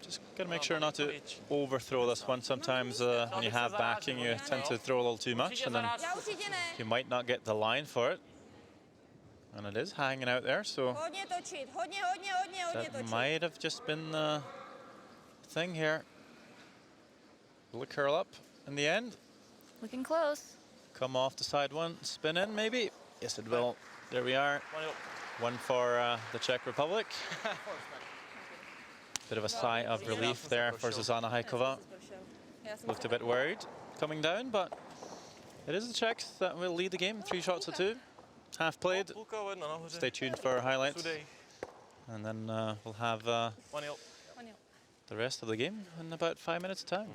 Just got to make sure not to overthrow this one. Sometimes when you have backing, you tend to throw a little too much, and then Já určitě ne. you might not get the line for it. And it is hanging out there, so Hodně točit, hodně that točit. might have just been the thing here. Will it curl up in the end? Looking close. Come off the side one, spin in maybe? Yes, it will. There we are. 1-0. One for the Czech Republic. Bit of a sigh of relief there for Zuzana Haikova. Looked a bit worried coming down, but it is the Czechs that will lead the game. 3 shots to 2. Half played. Půlka o 1 nahoře. Stay tuned for highlights. Sudej. And then we'll have 1-0. the rest of the game in about 5 minutes' time.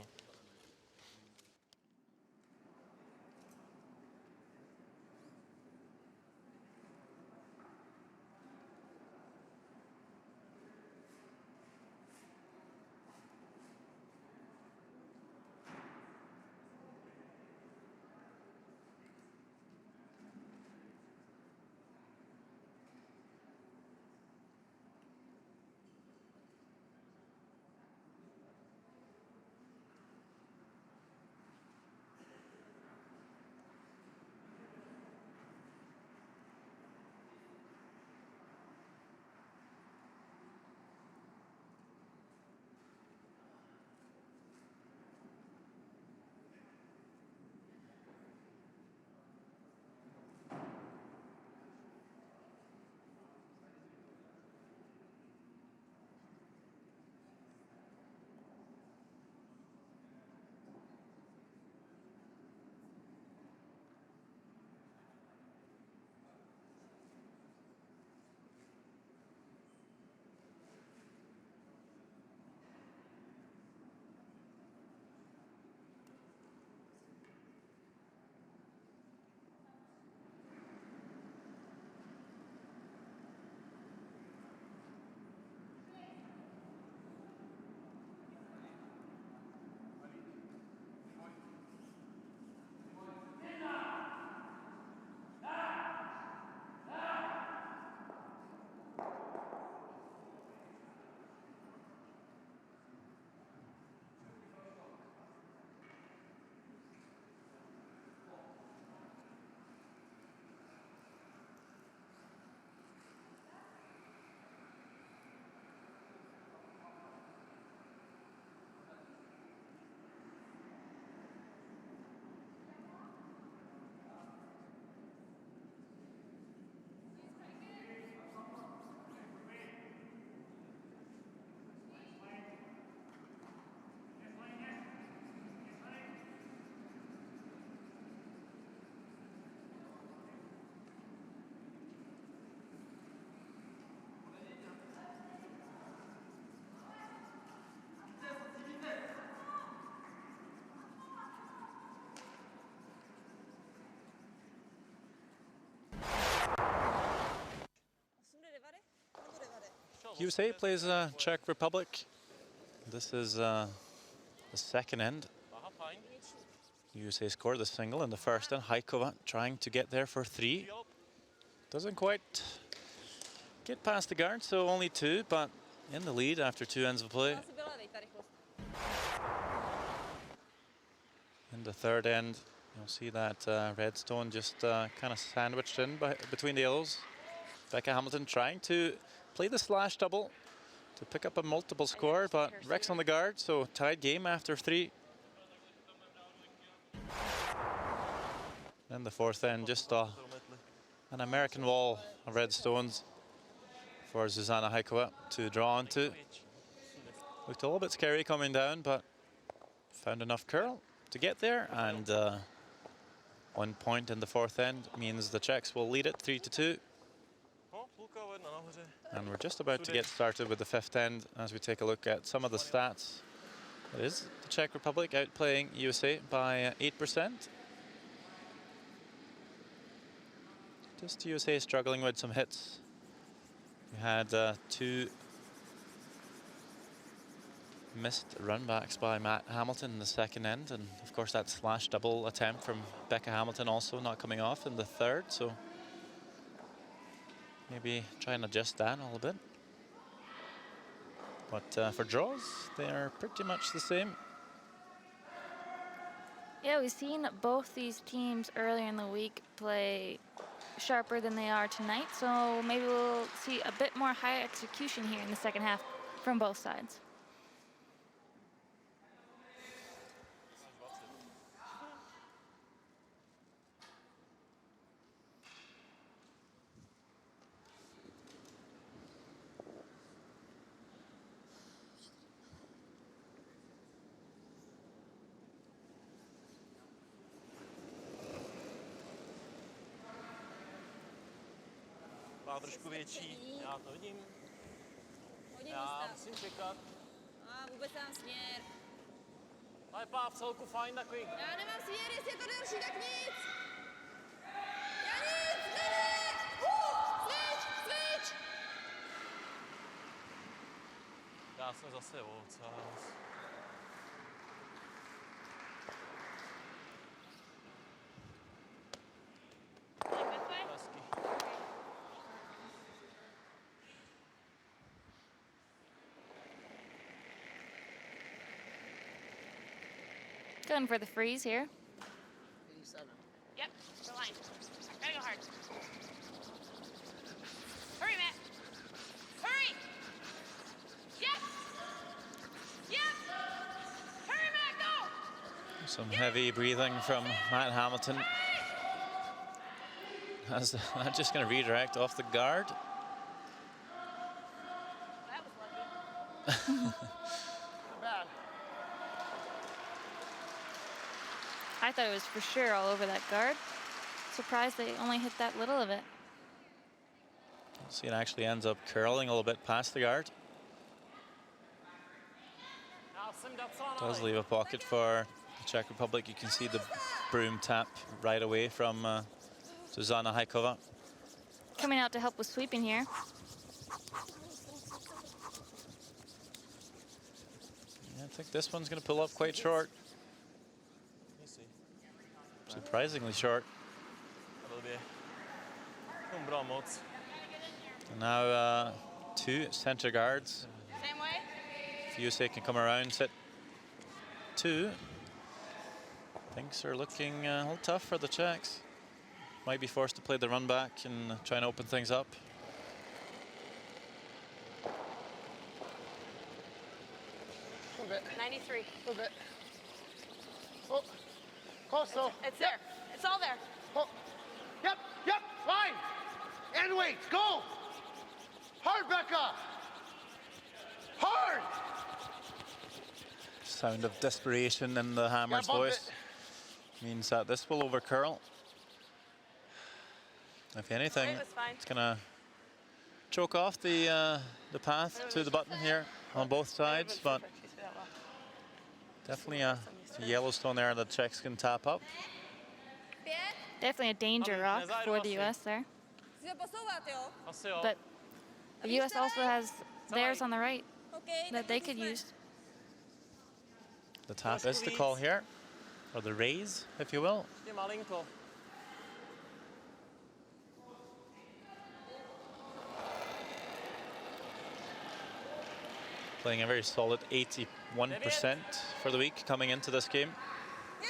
USA plays Czech Republic. This is the second end. USA scored the single in the first end. Haikova trying to get there for 3. Doesn't quite get past the guard, so only 2, but in the lead after 2 ends of play. Asi byla, dej ta rychlost. In the third end, you'll see that red stone just kind of sandwiched in between the yellows. Becca Hamilton trying to play the slash double to pick up a multiple score, but Rex on the guard, so tied game after 3. Then the fourth end, just an American wall of red stones for Zuzana Haikova to draw onto. Looked a little bit scary coming down, but found enough curl to get there, and 1 point in the fourth end means the Czechs will lead it 3-2. No, půlka o jedna nahoře. And we're just about to get started with the fifth end as we take a look at some of the stats. It is the Czech Republic outplaying USA by 8%. Just USA struggling with some hits. We had 2 missed runbacks by Matt Hamilton in the second end, and of course that slash double attempt from Becca Hamilton also not coming off in the third, so maybe try and adjust that a little bit. But for draws, they are pretty much the same. Yeah, we've seen both these teams earlier in the week play sharper than they are tonight, so maybe we'll see a bit more high execution here in the second half from both sides. Má trošku větší, já to vidím. Hodně Já místa. musím čekat. A vůbec nemám směr. Ale pá, v celku fajn takový. Já nemám směr, jestli je to delší, tak nic. Já nic, ne! Switch, switch! Já jsem zase ocas. Hezký. Going for the freeze here. 87. Yep, the line. Gotta go hard. Hurry, Matt. Hurry! Yep! Yep! Hurry, Matt, go! Some heavy breathing from Matt Hamilton. As I'm just going to redirect off the guard. That was lucky. Not bad. I thought it was for sure all over that guard. Surprised they only hit that little of it. See, it actually ends up curling a little bit past the guard. Já jsem docela Does nalej. leave a pocket for the Czech Republic. You can see the broom tap right away from Zuzana Haikova. Coming out to help with sweeping here. Yeah, I think this one's going to pull up quite short. Surprisingly short. Blbě. Bral moc. And now 2 center guards. Same way? If USA can come around, sit 2. Things are looking a little tough for the Czechs. Might be forced to play the run back and try and open things up. A little bit. 93. A little bit. Oh, close though. It's there. It's all there. Oh. Yep, yep, fine. And wait, go. Hard, Becca. Hard. Sound of desperation in the Hammer's bump voice means that this will over curl. If anything, It was fine. it's gonna choke off the path to the button here on both sides, but definitely a Yellowstone there that Czechs can tap up. Definitely a danger rock for the US there. Chci se posouvat, jo? Asi jo. But the US also has theirs on the right OK, that tak they to could jsme. use. The tap is the call here, or the raise, if you will. Je malinko. Playing a very solid 81% for the week coming into this game.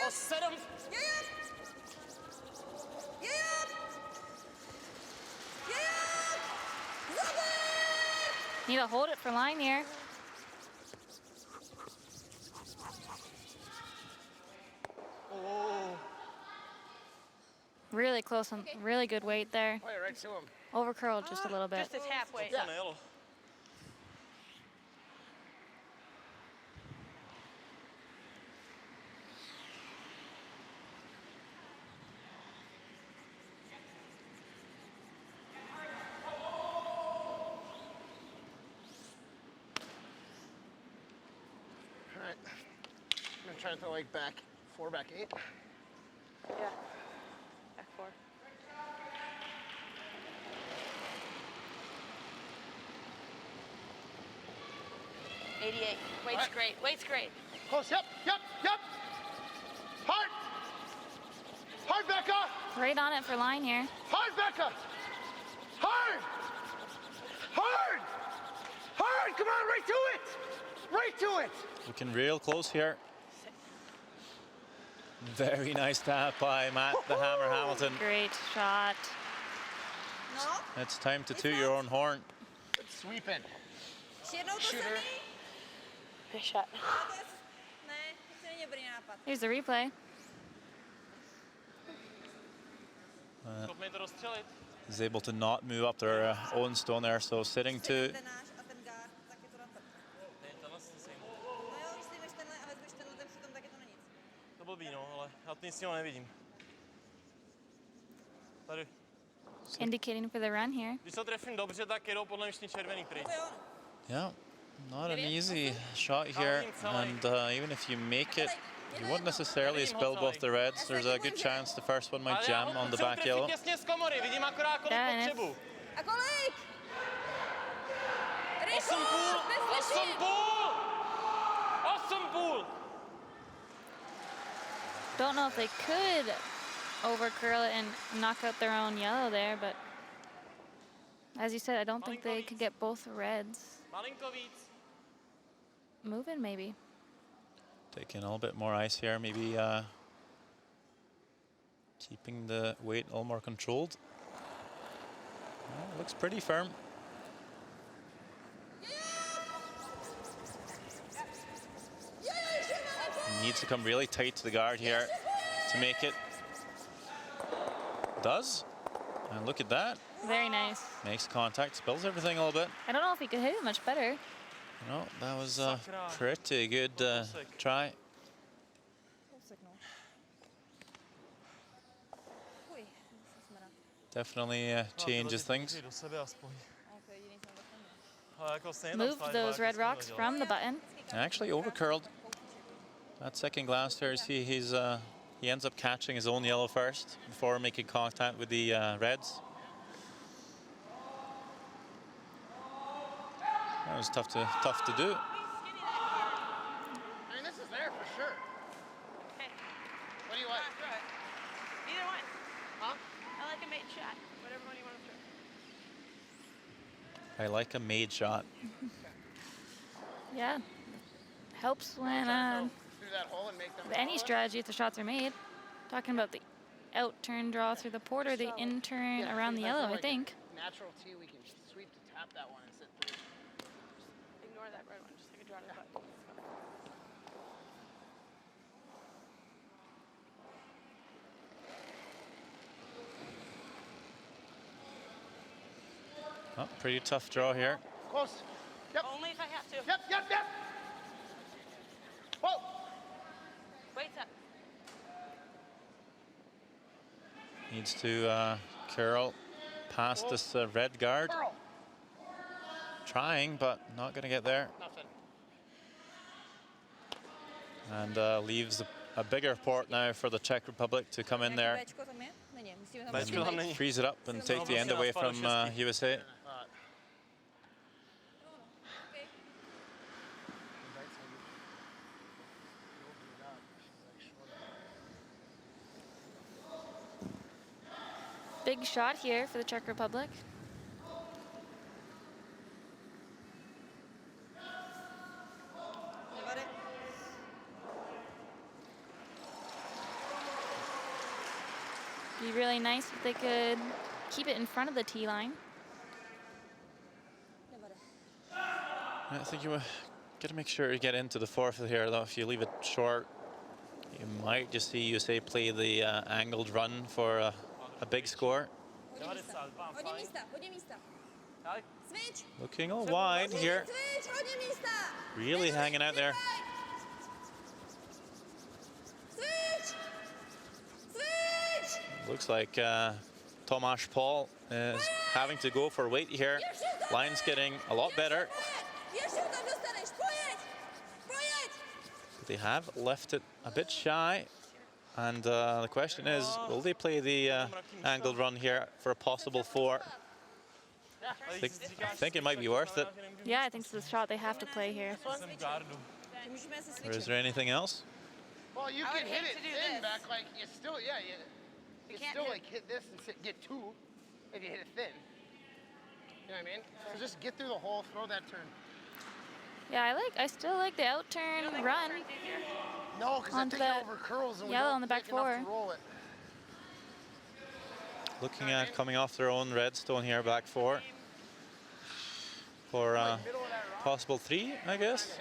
O 7. Je jeb! Je jeb! Je jeb! Zabij! Need to hold it for line here. Oh. Really close and really good weight there. Play it right to him. Over curled just a little bit. Just a halfway. To nejelo. right. I'm gonna try to throw like back 4, back 8. Yeah. Back 4. '88. Weight's Right. great. Weight's great. Close. Yep. Hard. Hard, Becca. Right on it for line here. Hard, Becca. Hard. Come on, right to it. Looking real close here. Very nice tap by Matt the Hammer Hamilton. Great shot. No? It's time to toot your own horn. Good sweeping. Ještě jednou to Shooter. samý. Nice shot. To je... Ne, to není dobrý nápad. Here's the replay. Schopný to rozstřelit. Is able to not move up their own stone there, so sitting to Ten náš a ten guard, tak je to na prd. Není tenhle si sejmu. No jo, když si jdeš tenhle a vezmeš tenhle ten přitom, tak je to na nic. To blbý, no, ale já nic jiného nevidím. Tady. Indicating for the run here. Když to trefím dobře, tak jedou podle mě všichni červený pryč. To jo. yeah, not an easy shot here, and even if you make it, you won't necessarily spill both the reds. There's a good chance the first one might Ale já jam ho on the potřebuji back trefit yellow. těsně z komory, vidím akorát kolik Yeah, and it's- potřebuji. A kolik? 8,5! Neslyším. 8,5! Don't know if they could overcurl it and knock out their own yellow there, but as you said, I don't think they could get both reds Malinko víc. moving maybe. Taking a little bit more ice here, maybe keeping the weight a little more controlled. Well, looks pretty firm. Needs to come really tight to the guard here to make it. Does. And look at that. Very nice. Makes contact, spills everything a little bit. I don't know if he could hit it much better. No, that was a pretty good try. Kousek, no. Fuj, smrad. Definitely changes things. Do sebe aspoň. A to je jediný, co tam je. Ale jako stejně tam Moved stále those dva, red jak rocks jsem from the button. Actually overcurled. That second glass there, see he ends up catching his own yellow first before making contact with the reds. That was tough to do. I mean, this is there for sure. Okay. What do you Come want? on, throw it. Either one. Huh? I like a made shot. Whatever one you want to throw. I like a made shot. Yeah. Helps when Through that hole and make them. any strategy if the shots are made. Talking about the out turn draw through the porter, the in turn Yeah, around the I yellow, feel I like think. Natural tee, we can sweep to tap that one and sit through. Ignore that red one. Just take a draw to the button. Oh, pretty tough draw here. Close. Yep. Only if I have to. Yep. Whoa. Weight's up. Needs to curl past this red guard. Curl. Trying, but not going to get there. Nothing. And leaves a bigger port now for the Czech Republic to come in there, Béčko tam je? Není. Musíme tam Béčko tam není. freeze it up, and take the end away from USA. Okay. Big shot here for the Czech Republic. Nevade. Be really nice if they could keep it in front of the tee line. Nevade. I think you got to make sure you get into the fourth here, though. If you leave it short, you might just see USA play the angled run for a big score. Hodně místa. Hodně místa. Hodně místa. Tak, Switch. Looking all wide here, Switch. Hodně místa. really hanging out there. Switch. Switch. Looks like Tomáš Paul is having to go for weight here. Line's getting a lot better. Ještě ho tam dostaneš. Pojeď. Pojeď. They have left it a bit shy. And the question is, will they play the angled run here for a possible 4? I think it might be worth it. Yeah, I think it's the shot they have to play here. Or is there anything else? Well, you I can would hit hate it to do thin this. back, like you still, yeah, you can't still hit- like hit this and get 2 if you hit it thin. You know what I mean? So just get through the hole, throw that turn. Yeah, I still like the out turn run. No, because I Onto think it that over curls and we yellow don't on the back make enough 4. to roll it. Looking at coming off their own redstone here, back 4. For Middle of that rock. possible 3, I guess.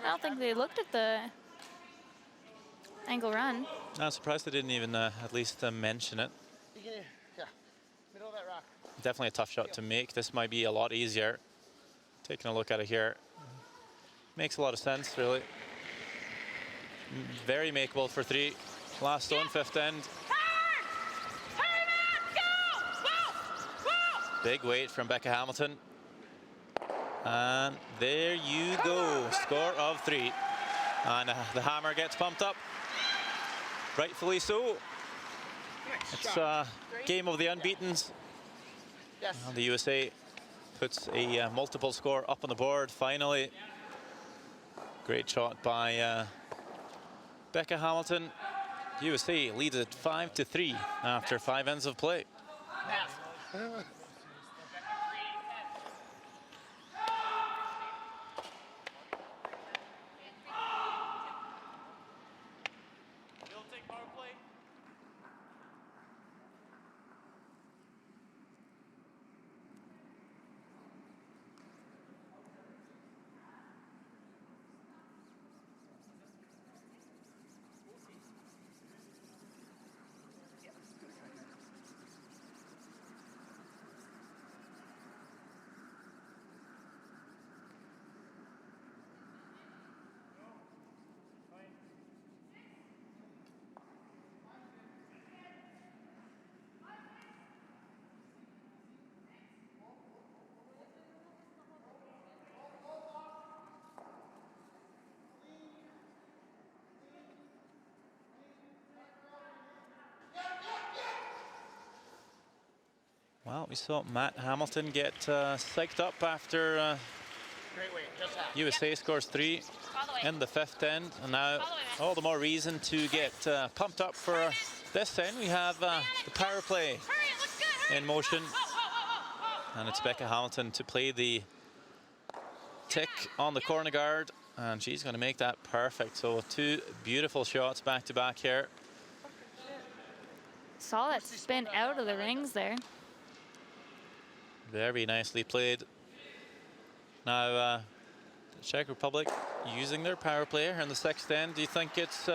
I don't think they looked at the angle run. I'm surprised they didn't even at least mention it. You can, yeah, middle of that rock. Definitely a tough shot to make. This might be a lot easier. Taking a look at it here. Makes a lot of sense, really. Very makeable for 3. Last stone, 5th end. Big weight from Becca Hamilton. And there you go. Score of 3. And the hammer gets pumped up. Rightfully so. It's a game of the unbeatens. Yes. And the USA puts a multiple score up on the board finally. Great shot by Becca Hamilton. USA leads it 5-3 after 5 ends of play. You'll take power play. Well, we saw Matt Hamilton get psyched up after Great weight, just half. USA scores 3 in the 5th end, and now all the more reason to get pumped up for this end. We have the power play in motion, and it's Becca Hamilton to play the tick on the corner guard, and she's going to make that perfect. So 2 beautiful shots back to back here. Saw that spin out of the rings there. Very nicely played. Now, the Czech Republic using their power play here in the 6th end. Do you think it's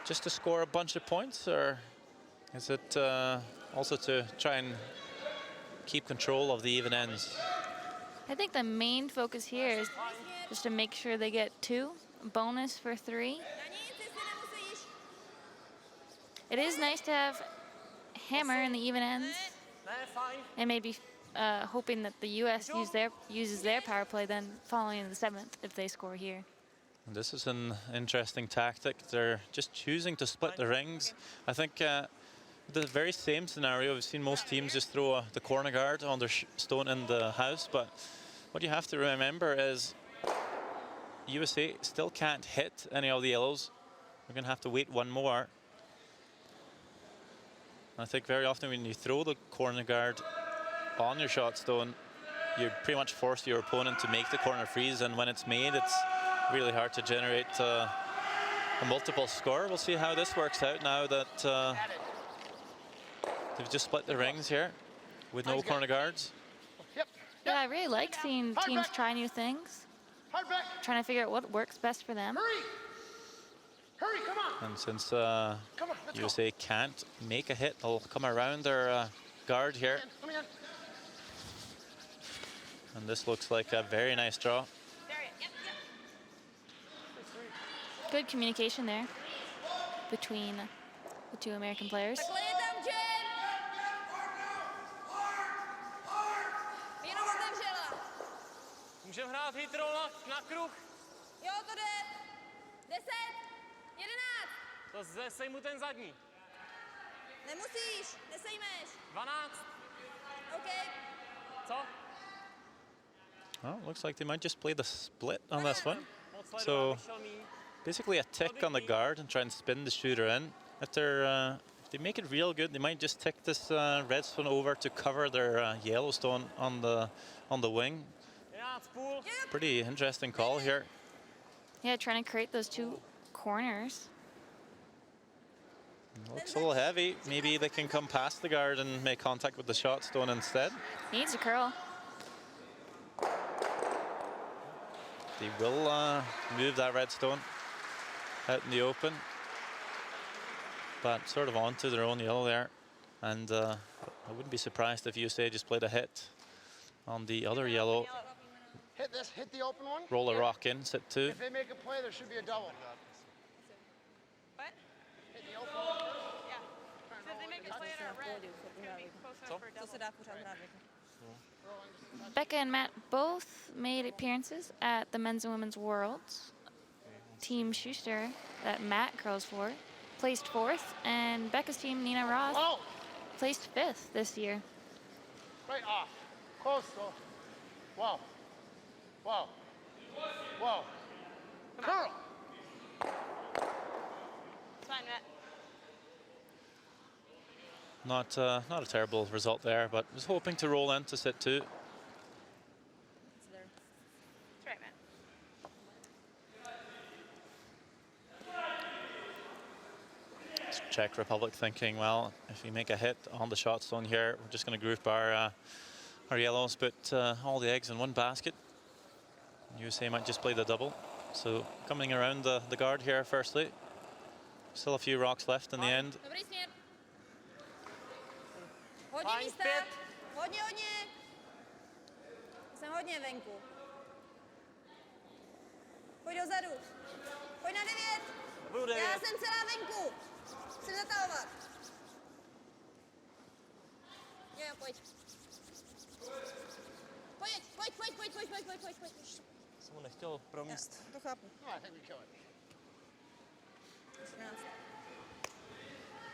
just to score a bunch of points, or is it also to try and keep control of the even ends? I think the main focus here is just to make sure they get 2, bonus for 3. It is nice to have hammer in the even ends, and maybe hoping that the US uses their power play, then following in the 7th if they score here. And this is an interesting tactic. They're just choosing to split the rings. I think the very same scenario, we've seen most teams just throw the corner guard on their stone in the house, but what you have to remember is USA still can't hit any of the yellows. We're going to have to wait 1 more. I think very often when you throw the corner guard on your shot stone, you pretty much force your opponent to make the corner freeze, and when it's made, it's really hard to generate a multiple score. We'll see how this works out now that they've just split the rings here with no corner guards. Yep. Yeah, I really like seeing teams try new things, Hard back. trying to figure out what works best for them. Hurry. Hurry, come on. And since Come on, let's go. USA can't make a hit, they'll come around their guard here. Come in. And this looks like a very nice draw. Good communication there between the 2 American players. Takhle je tam, Jen! Jenom otevřela. Můžeme hrát hit roll na kruh. Jo, to jde. 10, 11. To sej mu ten zadní. Nemusíš, nesejmeš. 12. OK. Co? Well, looks like they might just play the split on this one. Moc sledoval, So vyšel míň. basically a tick on the guard and try and spin the shooter in. If they make it real good, they might just tick this red stone over to cover their yellow stone on the wing. 11,5. Pretty interesting call here. Yeah, trying to create those two corners. Looks a little heavy. Maybe they can come past the guard and make contact with the shot stone instead. Needs a curl. They will move that red stone out in the open, but sort of onto their own yellow there. And I wouldn't be surprised if USA just played a hit on the other yellow. Hit this, hit the open one. Roll a rock in, sit two. If they make a play, there should be a double. What? Hit the open one. Yeah. So if they make a play in our red, it's gonna be close enough for a To double. se dá pořád hrát. Becca and Matt both made appearances at the men's and women's worlds. Team Schuster, that Matt curls for, placed 4th, and Becca's team, Nina Roth, Oh, placed 5th this year. right off. Close, though. Whoa. Whoa. Whoa. Curl. It's fine, Matt. Not a terrible result there, but was hoping to roll in to sit two. That's right, Matt. Czech Republic thinking, well, if we make a hit on the shot stone here, we're just going to group our yellows, put all the eggs in one basket. USA might just play the double. So coming around the guard here firstly. Still a few rocks left in the end. Dobrý směr. Hodně Fajn, místa. 5. Hodně, hodně. Jsem hodně venku. Pojď dozadu. Pojď na 9. Budu Já 9. jsem celá venku. Chci zatahovat. Jo, pojď. Pojď, pojď, pojď, pojď, pojď, pojď, pojď, pojď, pojď. Jsem mu nechtěl promíst. To chápu. No, I think we kill it. 13.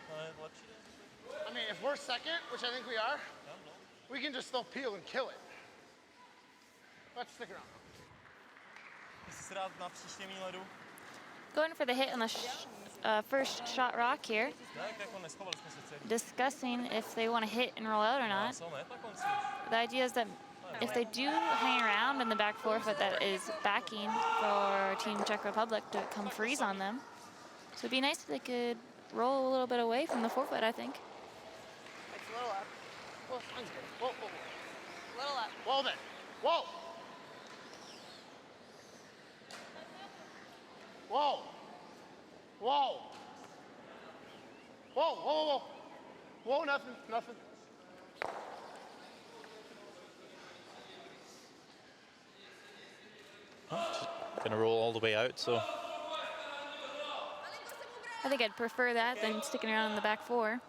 No, je lepší. I mean, if we're second, which I think we are, we can just still peel and kill it. Let's stick around. Chci si dát na příště míň ledu. Going for the hit on the first shot rock here, Tak, jako neschovali jsme se celý. discussing if they want to hit and roll out or No, not. jsou net na konci. The idea is that if they do hang around in the back forefoot, that is backing for Team Czech Republic to come freeze on them. So it'd be nice if they could roll a little bit away from the forefoot, I think. It's a little up. Well, mine's good. Whoa, whoa, whoa. Little up. Whoa then. Whoa. Whoa. Whoa. Whoa, whoa, whoa. Whoa, nothing, nothing. Going to roll all the way out, so I think I'd prefer that than sticking around in the back four.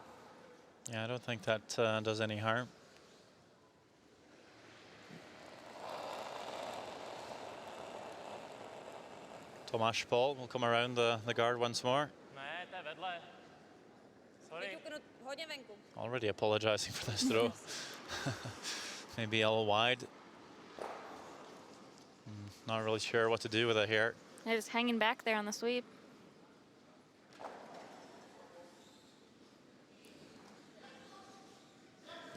yeah, I don't think that does any harm. Tomáš Paul will come around the guard once more. Ne, to je vedle. Sorry. Vyťuknut hodně venku. Already apologizing for this throw. Maybe all wide. Not really sure what to do with it here. They're just hanging back there on the sweep.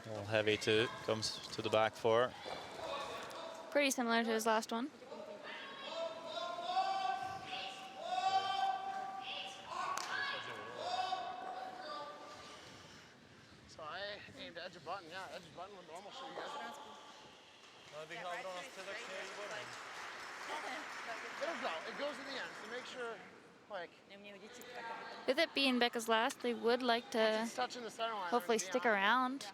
A little heavy too. Comes to the back four. Pretty similar to his last one. So I aimed edge of button. Yeah, edge of button would normal show you guys. No, bych dal rovnou na středek, je výborný. It'll go. It goes to the end. So make sure, like, Neměl děti tak, aby to... With it being Becca's last, they would like to it's touching the center line. hopefully it'll be stick on. around,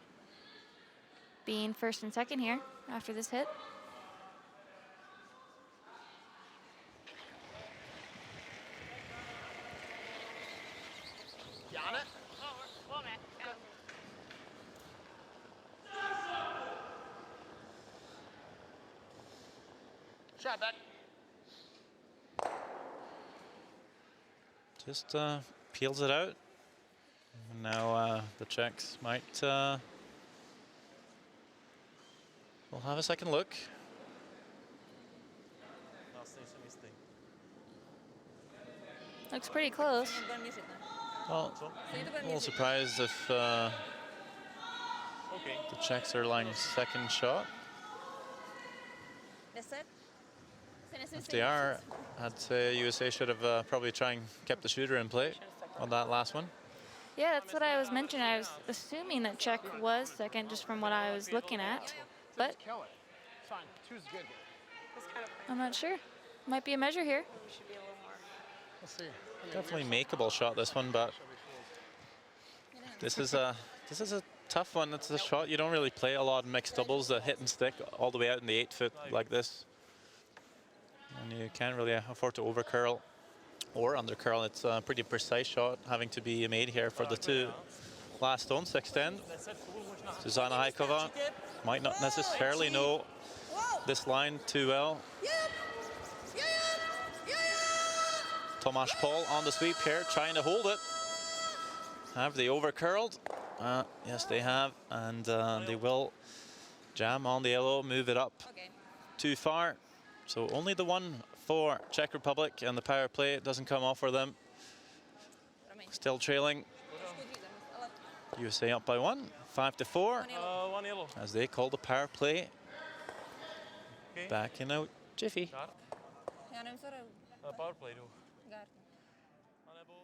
being first and second here after this hit. You on it? Well, Matt. Yeah. Shot back. Just peels it out. Now the Czechs might will have a second look. Já si nejsem jistý. Looks pretty close. Well, a little surprised if OK. the Czechs are line second shot. 10. If they are, I'd say USA should have probably tried and kept the shooter in play on that last one. Yeah, that's what I was mentioning. I was assuming that Czech was second just from what I was looking at, but Kill it. It's fine. 2's good here. This kind of I'm not sure. Might be a measure here. should be a little more. We'll see. Definitely makeable shot, this one, but this is a tough one. It's a shot you don't really play a lot in mixed doubles that hit and stick all the way out in the 8 foot like this. And you can't really afford to over curl or under curl. It's a pretty precise shot having to be made here for the two last stones to extend. Susanna Haikova might not necessarily know this line too well. Tomáš Paul on the sweep here, trying to hold it. Have they over curled? Yes, they have, and they will jam on the yellow, move it up too far. So only the one for Czech Republic, and the power play doesn't come off for them. Still trailing. USA up by 1, 5-4, 1 yellow. as they call the power play OK. back in a jiffy. Guard. Já nevím, co hraju. Power play jdu. Guard. A nebo...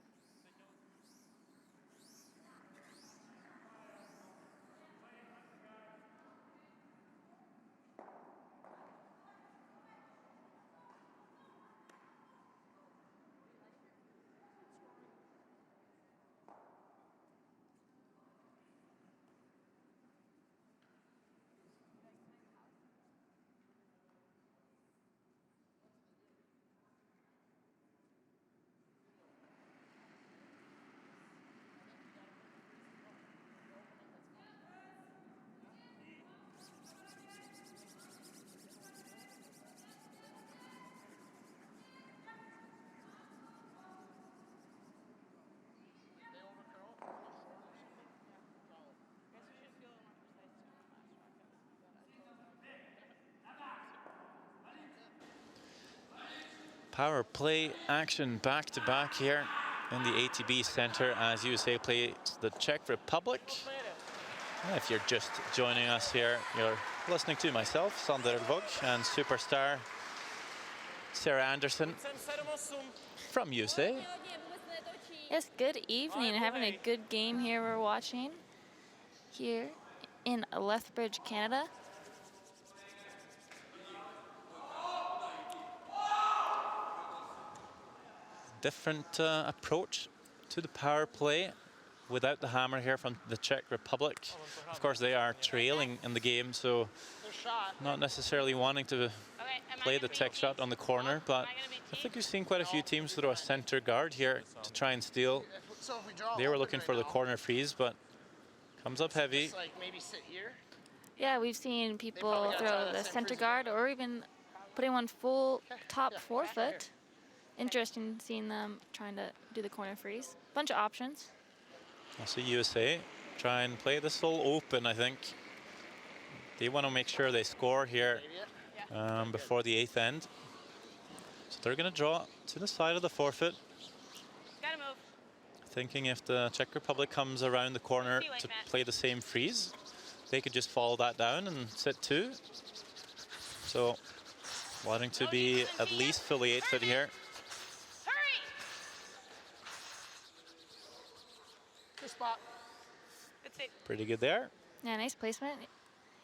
Power play action back to back here in the ATB Center as USA plays the Czech Republic. If you're just joining us here, you're listening to myself, Sander Vog, and superstar Sarah Anderson from USA. Yes, good evening. Having a good game here we're watching here in Lethbridge, Canada. Different approach to the power play without the hammer here from the Czech Republic. Of course, they are trailing in the game, so not necessarily wanting to play the tech shot on the corner, but I think we've seen quite a few teams throw a center guard here to try and steal. They were looking for the corner freeze, but comes up heavy. Like maybe sit here. Yeah, we've seen people throw the center guard or even putting one full top 4 foot. Interesting seeing them trying to do the corner freeze. Bunch of options. I see USA try and play this all open, I think. They want to make sure they score here before the 8th end. So they're going to draw to the side of the 4 foot. Gotta move. Thinking if the Czech Republic comes around the corner to play the same freeze, they could just follow that down and sit 2. So wanting to be at least fully 8 foot here. Hurry! Good spot. Good save. Pretty good there. Yeah, nice placement.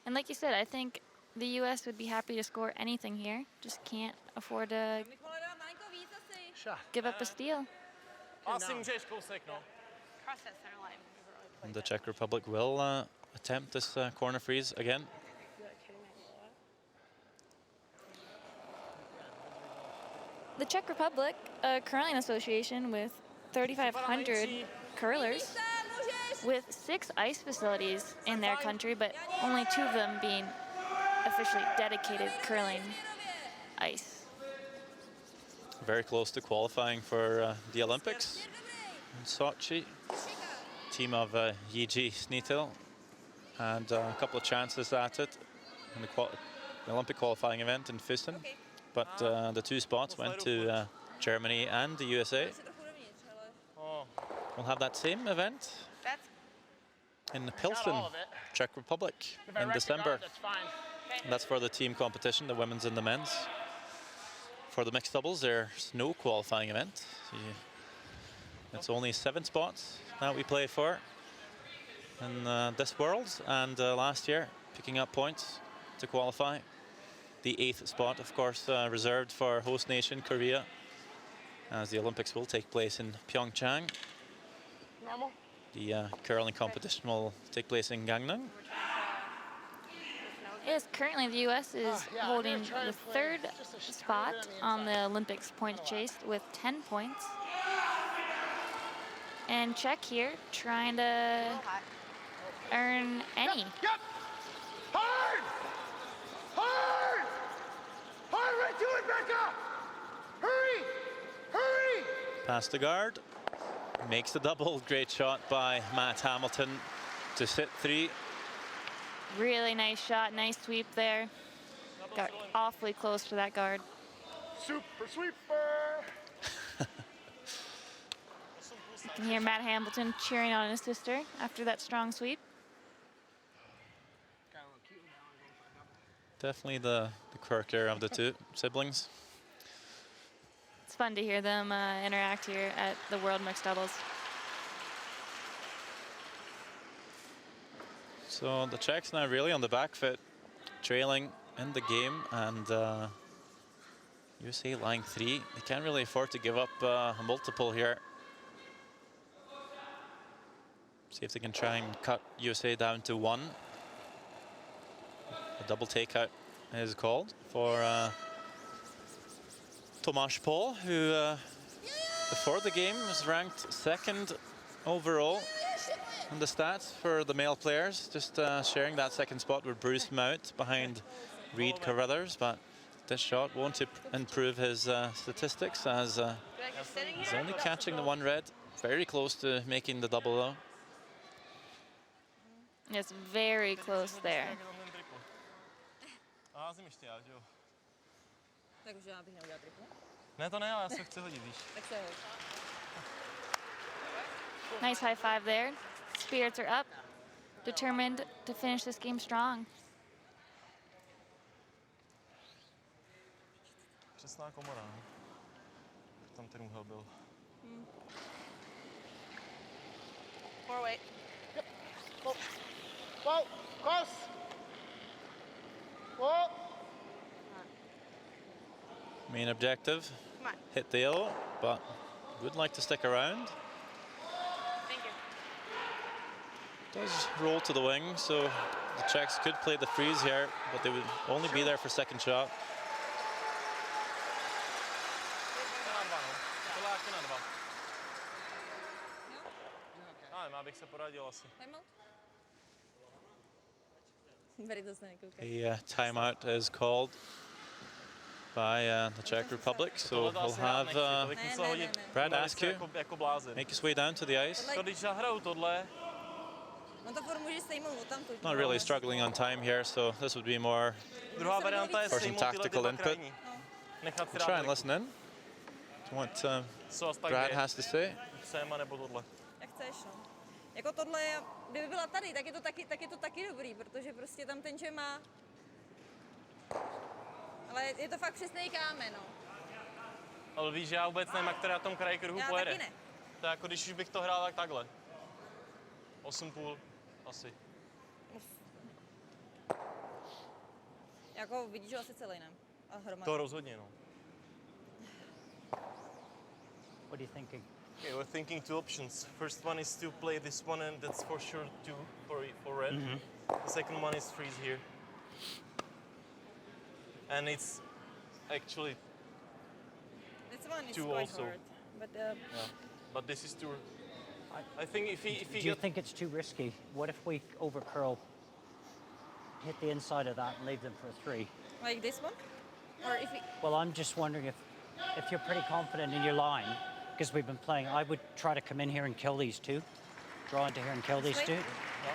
And like you said, I think the U.S. would be happy to score anything here. Just can't afford to Shot. give up a steal. Asi můžeš kousek, no. Cross that center line. And the Czech Republic will attempt this corner freeze again. The Czech Republic, a curling association with 3,500 curlers, with 6 ice facilities in their country, but only 2 of them being officially dedicated curling ice. very close to qualifying for the Olympics in Sochi. Team of Yiji Snitil had a couple of chances at it in the Olympic qualifying event in Füssen, but the 2 spots went to Germany and the USA. We'll have that same event That's in Pilsen, Czech Republic in December. That's fine. And that's for the team competition, the women's and the men's. For the mixed doubles, there's no qualifying event. It's only 7 spots that we play for in this Worlds, and last year picking up points to qualify. The 8th spot, of course, reserved for host nation Korea, as the Olympics will take place in Pyeongchang. Normal. The curling competition will take place in Gangneung. Yes, currently the U.S. is holding the 3rd spot on the Olympics points chase with 10 points. And Czech here trying to earn any. Yep. Hard! Hard! Hard, right to it, Becca! Hurry! Hurry! Past the guard. Makes the double. Great shot by Matt Hamilton to sit 3. Really nice shot, nice sweep there. Got awfully close to that guard. Super sweeper! You can hear Matt Hamilton cheering on his sister after that strong sweep. Definitely the quirkier of the 2 siblings. It's fun to hear them interact here at the World Mixed Doubles. So the Czechs now really on the back foot, trailing in the game, and USA lying 3. They can't really afford to give up a multiple here. See if they can try and cut USA down to 1. A double takeout is called for Tomáš Pol, who before the game was ranked 2nd overall in the stats for the male players, just sharing that 2nd spot with Bruce Mount behind Reed Carruthers, but this shot won't improve his statistics, as he's only catching the 1 red, very close to making the double though. It's very close there. Tak už já bych neudělal triku. Ne, to ne, ale já se chci hodit, víš. Tak se hoď. Nice high 5 there. Spirits are up, determined to finish this game strong. Přesná komora, no. Tam ten úhel byl. more weight. Yep. Whoa. Whoa. Close. Whoa. Main objective, Come on. hit the yellow, but would like to stick around. Thank you. Does roll to the wing, so the Czechs could play the freeze here, but they would only be there for second shot. Abych se poradil asi. Timeout? Very to se nekoukej. The timeout is called by the Czech Republic, so we'll have Brad ask you, make his way down to the ice. To když zahraju tohle, On to furt může sejmout odtamtud. Not really struggling on time here, so this would be more druhá varianta je for some sejmout tyhle tactical dva input. krajní. Nechat si We'll try and dát listen in to what co asi tak Brad je. has to say. Séma nebo tohle. Jak chceš, no. Jako tohle, kdyby byla tady, tak je to taky dobrý, protože prostě tam ten že má. Ale je to fakt přesný kámen, no. Ale víš, že já vůbec nevím, jak teda na tom kraji kruhu Já pojede. taky ne. To je jako když už bych to hrál tak takhle. 8,5 asi. Jako vidíš ho asi celý, ne? A hromady. To rozhodně, no. What are you thinking? Okay, we're thinking two options. First one is to play this one, and that's for sure 2 for red. The second one is freeze here. And it's actually This one is two quite also. hard. But yeah. But this is too. I think if he Do you think it's too risky? What if we over curl, hit the inside of that and leave them for a 3? like this one? Or if we... Well, I'm just wondering if if you're pretty confident in your line, because we've been playing, I would try to come in here and kill these two. Draw into here and kill these two.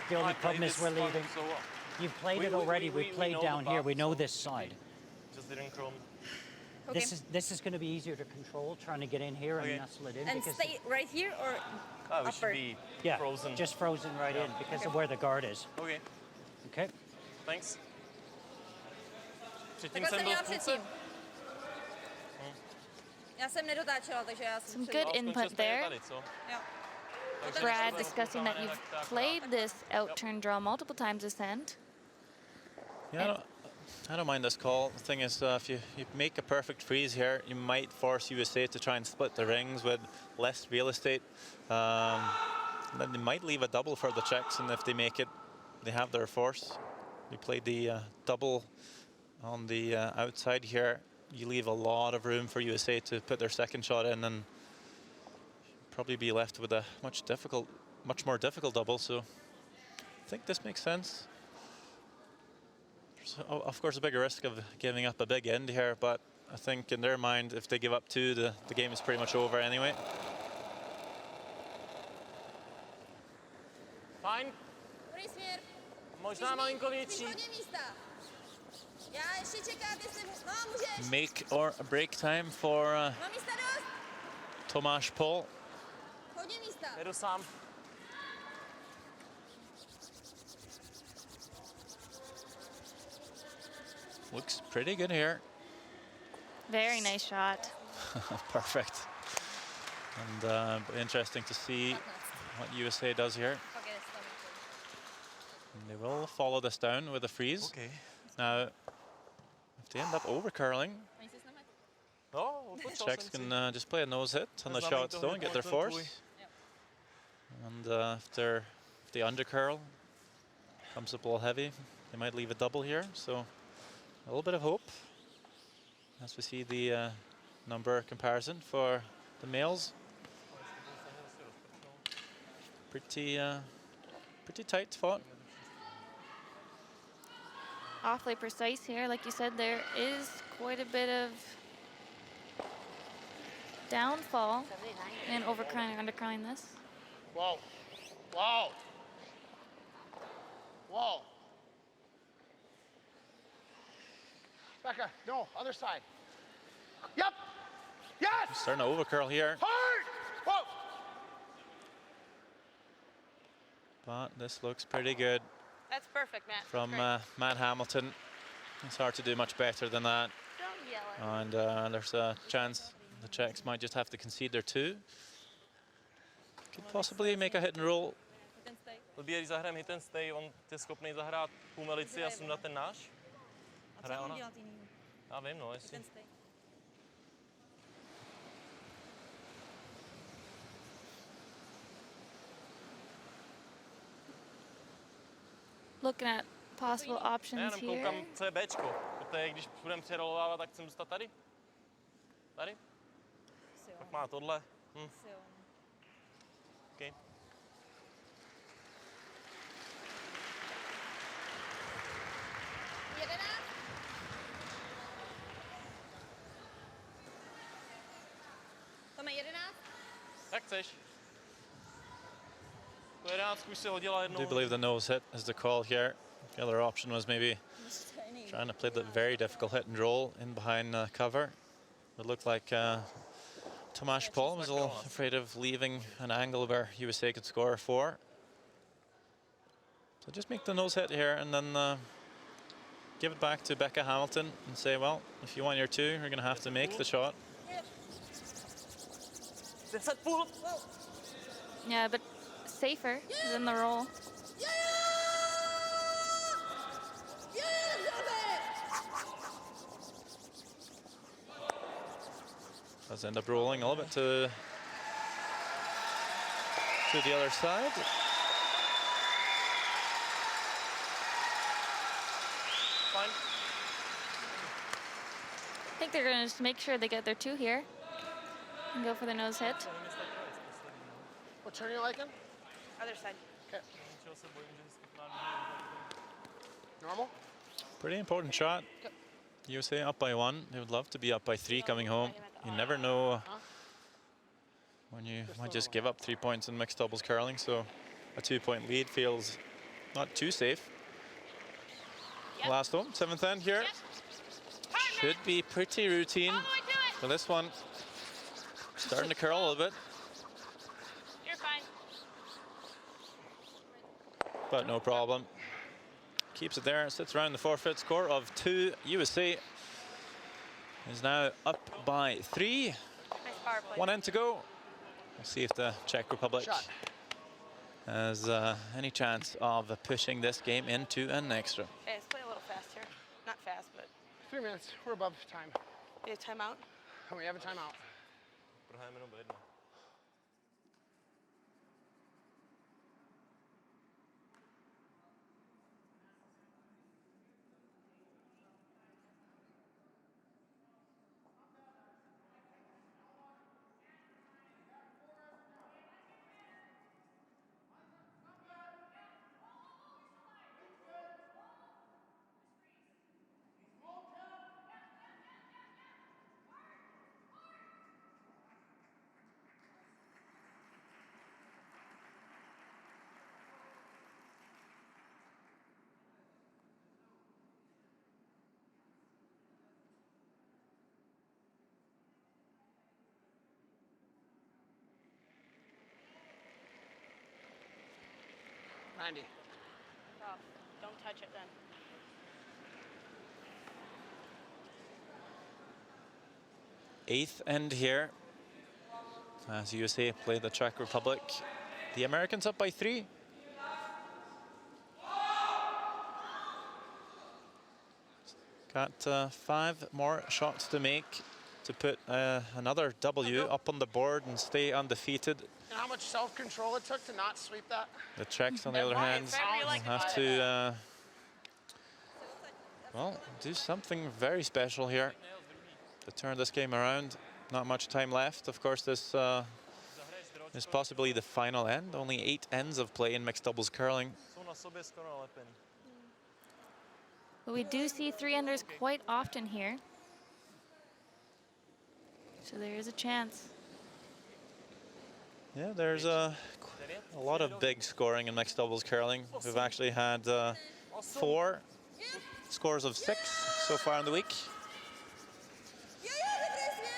The only problem is we're leaving. So what? You've played it already. We played know down the here. path, We know so this side. Just didn't chrome. Okay. This is going to be easier to control, trying to get in here and Okay. nestle it in. And because stay right here or We should upper? be yeah, frozen. just frozen right in because of where the guard is. Okay, Okay. thanks. Předtím Takhle jsem jsem byl měla v půlce. předtím. Já jsem nedotáčela, takže já jsem Some před- good Skončili input jsme there. tady, co? Jo. Brad discussing that you've played this out turn draw multiple times this end. Yeah, I don't mind this call. The thing is, if you make a perfect freeze here, you might force USA to try and split the rings with less real estate. Then they might leave a double for the Czechs, and if they make it, they have their force. We played the double on the outside here. You leave a lot of room for USA to put their second shot in, and probably be left with a much more difficult double. So I think this makes sense. So, of course, a bigger risk of giving up a big end here, but I think in their mind, if they give up two, the game is pretty much over anyway. Fajn, Dobrý směr. možná malinko větší. Hodně místa. Já ještě čekám, jestli... No, můžeš. Make or break time for Mám místa dost. Tomáš Pol. Hodně místa. Jedu sám. Looks pretty good here. Very nice shot. Perfect. And interesting to see what USA does here. Pak jede tam. And they will follow this down with a freeze. Okay. Now, if they end up over curling, Oni si s námi. No, odpočal Czechs jsem si. can just play a nose hit on the Znamená shots to don't get their hned force. tvůj. And if the undercurl comes up a little heavy, they might leave a double here. So a little bit of hope as we see the number comparison for the males. Pretty tight fought. Awfully precise here. Like you said, there is quite a bit of downfall in overcurling or undercurling this. Whoa. Whoa. Whoa. Becca, no, other side. Yep. Yes. Starting to overcurl here, Hard. Whoa. but this looks pretty good That's perfect, Matt. from Great. Matt Hamilton. It's hard to do much better than that. Don't yell at me. And there's a chance the Czechs might just have to concede their two. Could possibly make a hit and roll. Ten stej. Blbý je, když zahrajeme hit and stay, on je schopný zahrát půl milici a sundat ten náš. A co Hraje mám ona? dělat jinýho? Já vím, no, jestli. Ten stej. Looking at possible Já options jenom here. koukám, co je Bčko. Protože když budeme přerolovávat, tak chcem dostat tady. Tady? Si jo. Tak má tohle. Si jo. Okay. Jedenáct. Tome, 11. Jak chceš. Tu 11 už si hodila I jednou. do believe the nose hit is the call here. The other option was maybe trying to play the very difficult hit and roll in behind cover. It looked like Tomáš Pol was a little afraid of leaving an angle where USA could score 4. So just make the nose hit here and then give it back to Becca Hamilton and say, well, if you want your two, you're going to have to make the shot. 10,5. Yeah, but safer than the roll. Does end up rolling a little bit to the other side. Fajn. I think they're going to just make sure they get their two here and go for the nose hit. What turn are you liking? Other side. Okay. Čeho se bojím, že vždycky k nám může Normal? Pretty important shot. USA up by 1. They would love to be up by 3 coming home. You never know when you might just give up 3 points in mixed doubles curling, so a 2-point lead feels not too safe. Last home, 7th end here. Should be pretty routine for this one. Starting to curl a little bit. You're fine. But no problem. Keeps it there, sits around the forfeit score of 2. USA is now up by 3. Nice power play. 1 end to go. We'll see if the Czech Republic has any chance of pushing this game into an extra. Okay, let's play a little faster. Not fast, but 3 minutes. We're above time. we have timeout. And we have a timeout. Prohrajeme jenom o 1. Oh, don't touch it then. Eighth end here as USA play the Czech Republic. The Americans up by 3. Got 5 more shots to make to put another W up on the board and stay undefeated. And how much self-control it took to not sweep that? The Czechs, on the other hand, will have to well, do something very special here to turn this game around. Not much time left. Of course, this is possibly the final end. Only 8 ends of play in mixed doubles curling. Jsou na sobě skoro nalepený. But we do see 3-enders quite often here. So there is a chance. Yeah, there's a lot of big scoring in mixed doubles curling. We've actually had 4 scores of 6 so far in the week. Jo, přesně.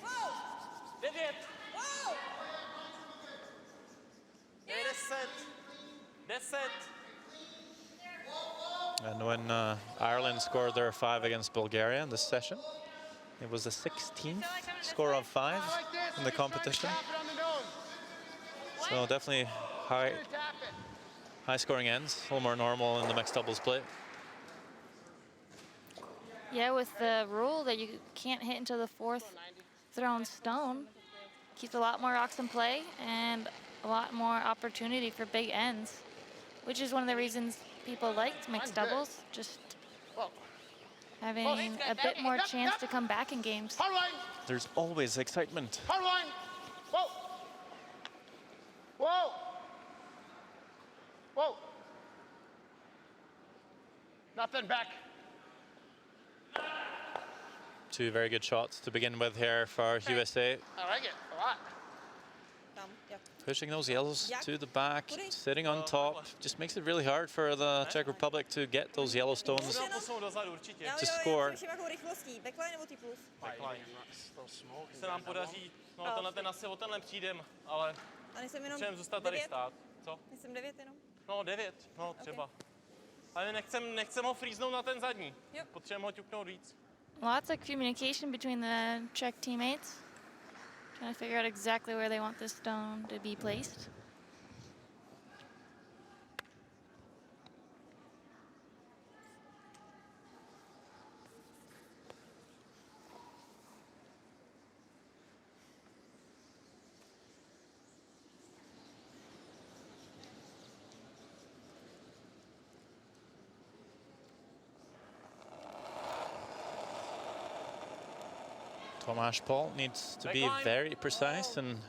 Wow. 9, Wow. 10, 10. And when Ireland scored their 5 against Bulgaria in this session, it was the 16th score of 5 in the competition. So definitely high scoring ends, a little more normal in the mixed doubles play. Yeah, with the rule that you can't hit into the 4th thrown stone, keeps a lot more rocks in play and a lot more opportunity for big ends, which is one of the reasons people liked mixed doubles, just having a bit more chance to come back in games. There's always excitement. Hard line. Whoa. Whoa. Whoa. Nothing back. 2 very good shots to begin with here for USA. I like it a lot. Tam, jak. Pushing those yellows to the back, sitting on top, just makes it really hard for the Czech Republic to get those yellow stones. Musíme posunout dozadu určitě. Jo, To jo, score. jo, jakou rychlostí. Backline nebo T+. Backline. Se nám podaří, no tenhle ten asi o tenhle přijdem, ale A nejsem jenom potřebujeme zůstat tady 9? stát. Co? Nejsem 9 jenom? No 9, no třeba. Ale nechcem ho freeznout na ten zadní. Jo. Potřebujeme ho ťuknout víc. Lots of communication between the Czech teammates, trying to figure out exactly where they want this stone to be placed. Tomáš Paul needs to be very precise and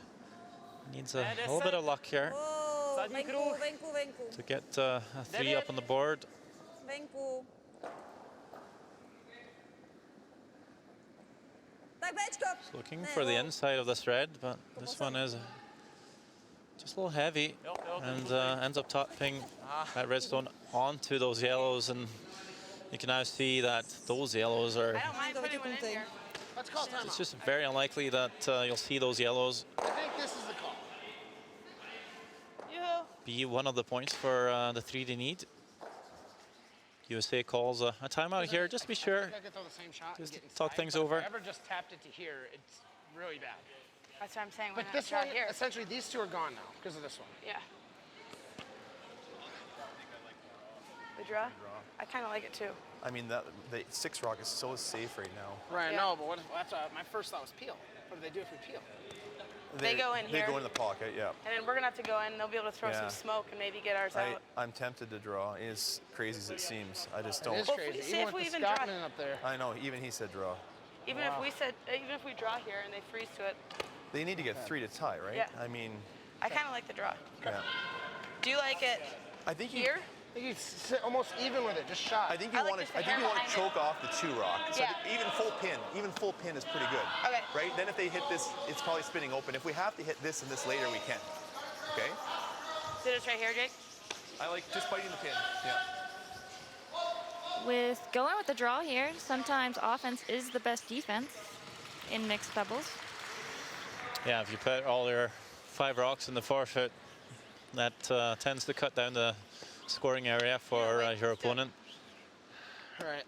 needs a little bit of luck here Oh, Zadní venku, kruh. venku, venku. to get a 3 up on the board. Venku. Tak Tomáš Bčko. Looking Ne, for the gól. inside of this red, but this one is just a little heavy and ends up topping that redstone onto those yellows. And you can now see that those yellows are, I don't mind putting one in here. Let's call timeout. it's just very unlikely that you'll see those yellows I think this is the call. Yoo-hoo. be one of the points for the 3 they need. USA calls a timeout here, just to be sure. I could throw the same shot Just and get talk inside, things but over. If I ever just tapped it to here, it's really bad. That's what I'm saying. But Why not this draw one, here? essentially, these two are gone now because of this one. Yeah. The draw? I kind of like it too. I mean, the 6 rock is so safe right now. Right, Yeah. no, but that's my first thought was peel. What do they do if we peel? They go in They here. go in the pocket, yeah. And then we're going to have to go in. They'll be able to throw Yeah. some smoke and maybe get ours out. I'm tempted to draw, as crazy as it seems. I just It don't. is Well, crazy. see if Even we with even the draw- Scotsman up there. I know, even he said draw. Even if we draw here and they freeze to it, They need to get 3 to tie, right? Yeah. I mean, I kind of like the draw. yeah. Do you like it I think you, here? I think he's almost even with it, just shot. I think you I like want just to. the I think hair you want to behind choke off the 2 rock. So Yeah. even full pin is pretty good. Okay. Right. Then if they hit this, it's probably spinning open. If we have to hit this and this later, we can. Okay. So just right here, Jake? I like just biting the pin. Yeah. With going with the draw here, sometimes offense is the best defense in mixed doubles. Yeah, if you put all your 5 rocks in the forfeit, that tends to cut down the scoring area for your opponent. Right.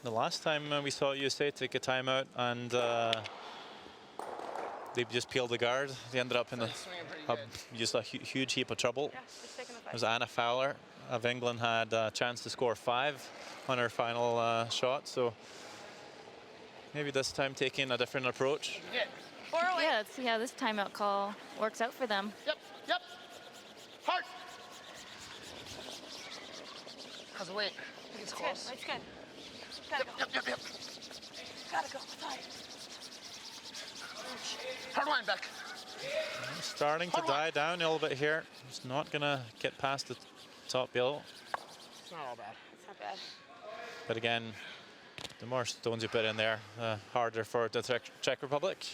The last time we saw USA take a timeout and they just peeled the guard, they ended up in Swinging pretty good. just a huge heap of trouble. Yeah, just taking the It fight. was Anna Fowler of England had a chance to score 5 on her final shot, so maybe this time taking a different approach. Yeah. 408. Yeah, let's see how this timeout call works out for them. Yep. Yep. Hard. How's the weight? I think it's It's good. close. It's good. Gotta go. Yep. Gotta go. Sorry. Hard line back. Starting to die down a little bit here. It's not gonna get past the top yellow, It's not all bad. It's not bad. but again, the more stones you put in there, the harder for the Czech Republic.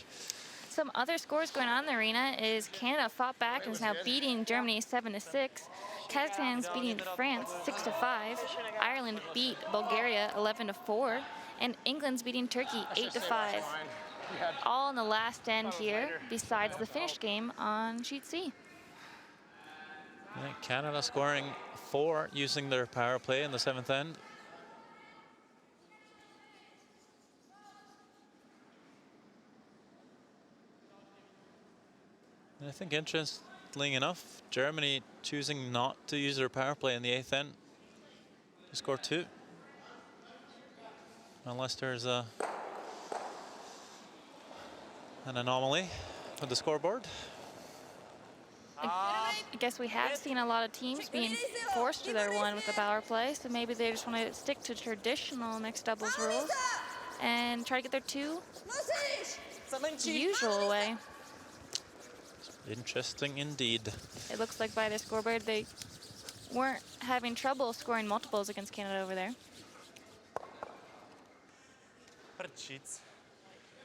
Some other scores going on in the arena is Canada fought back and is now beating Germany 7-6. Kazakhstan's beating France 6-5. Ireland beat Bulgaria 11-4, and England's beating Turkey 8-5. All in the last end here, besides the finish game on sheet C. Yeah, Canada scoring 4 using their power play in the 7th end. And I think interestingly enough, Germany choosing not to use their power play in the 8th end to score 2. Unless there's an anomaly with the scoreboard. I guess we have seen a lot of teams being forced to their one with the power play, so maybe they just want to stick to traditional mixed doubles rules and try to get their 2 Musíš. the usual way. Interesting indeed. It looks like by the scoreboard they weren't having trouble scoring multiples against Canada over there. Prčic.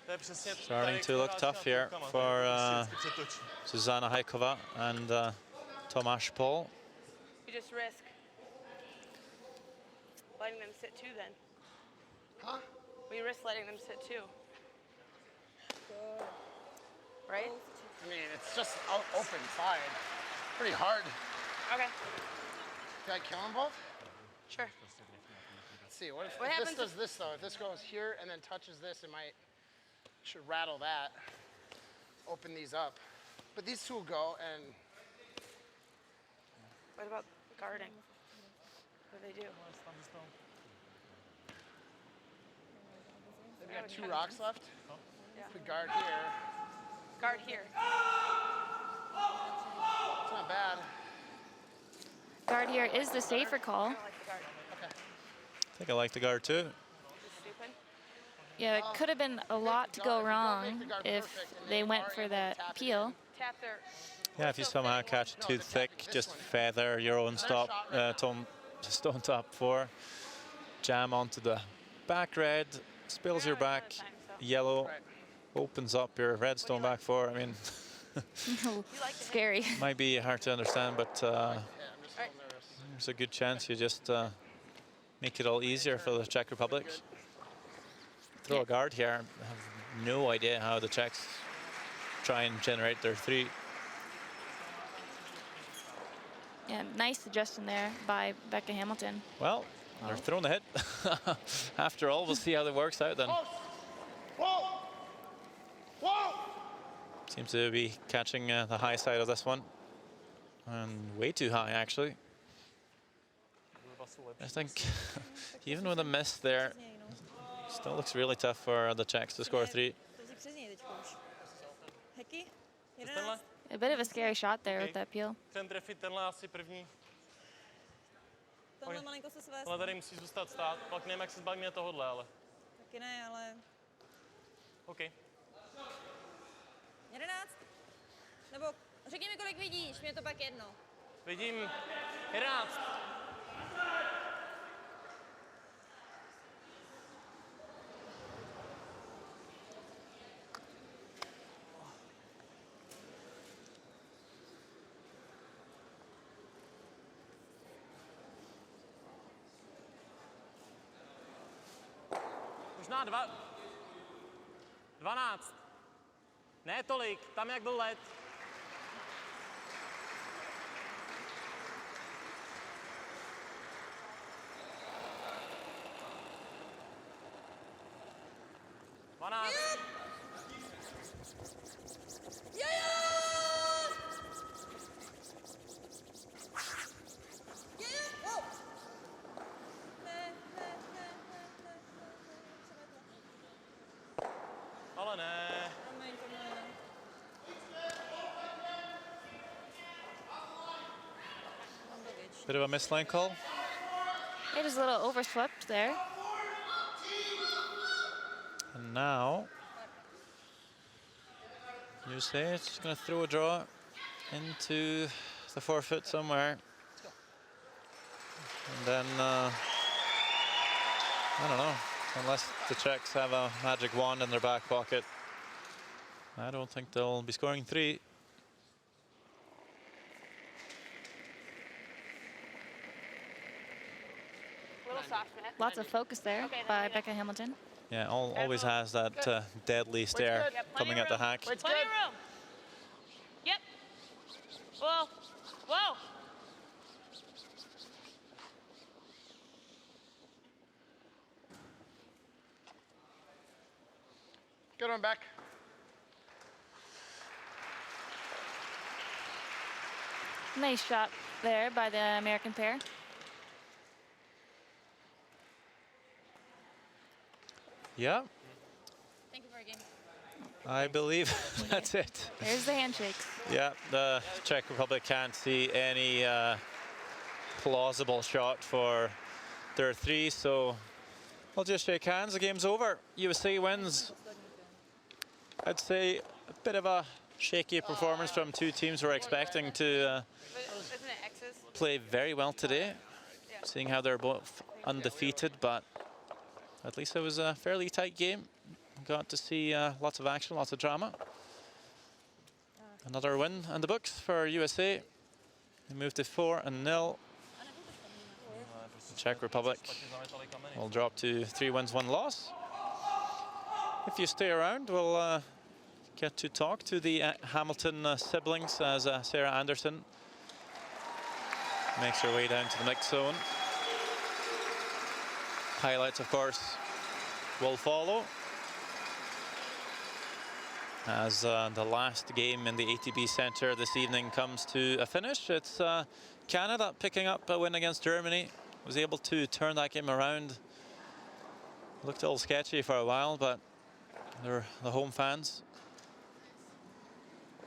To je přesně Starting tady, to jak look hráč tough na here rukama, for tady vždycky přetočí. Zuzana Hajkova and Tomáš Pol. You just risk letting them sit too then. Huh? We risk letting them sit too. Right? I mean, it's just open side. Pretty hard. Okay. Did I kill them both? Sure. Let's see. What if What this happens does this though? If this goes here and then touches this, it might should rattle that. Open these up. But these two will go and What about guarding? What do they do? they've got 2 rocks left. Yeah. The guard here. Guard here. It's not bad. Guard here is the safer call. I don't like the guard. I think I like the guard too. It's stupid. Yeah, it could have been a lot to go wrong if they went for that peel. Tap their. Yeah, if you somehow catch it too thick, just feather your own stone top 4, jam onto the back red, spills your back, yellow, opens up your redstone back four. I mean, Scary. might be hard to understand, but there's a good chance you just make it all easier for the Czech Republic. Throw a guard here. I have no idea how the Czechs try and generate their three. Yeah, nice suggestion there by Becca Hamilton. Well, they're throwing the hit. After all, we'll see how that works out then. Seems to be catching the high side of this one. And way too high, actually. I think even with a miss there, still looks really tough for the Czechs to score three. A bit of a scary shot there with that peel. Chcem trefit tenhle asi první. Tohle malinko se svést. Ale tady musí zůstat stát, pak nevím, jak se zbavíme tohohle, ale... Taky ne, ale... OK. 11? Nebo řekni mi, kolik vidíš, mě to pak jedno. Vidím 11. Možná 12. Ne tolik, tam jak byl led. Ale ne. Bit of a mislane call. It is a little overswept there. And now, you say it's going to throw a draw into the forfeit somewhere. And then, I don't know, unless the Czechs have a magic wand in their back pocket, I don't think they'll be scoring three. Lots of focus there by Becca Hamilton. Yeah, always has that deadly stare coming at the hack. Plenty of room. Yep. Whoa. Whoa. Good one, Beck. Nice shot there by the American pair. Yeah, Thank you for a game. I believe that's it. There's the handshakes. Yeah, the Czech Republic can't see any plausible shot for their three, so we'll just shake hands. The game's over. USA wins. I'd say a bit of a shaky performance from two teams who are expecting to Isn't it X's? play very well today, seeing how they're both undefeated, but at least it was a fairly tight game. Got to see lots of action, lots of drama. Another win in the books for USA. They moved to 4-0. The Czech Republic will drop to 3 wins, 1 loss. If you stay around, we'll get to talk to the Hamilton siblings as Sarah Anderson makes her way down to the mix zone. Highlights, of course, will follow as the last game in the ATP Centre this evening comes to a finish. It's Canada picking up a win against Germany. Was able to turn that game around. Looked a little sketchy for a while, but they're the home fans.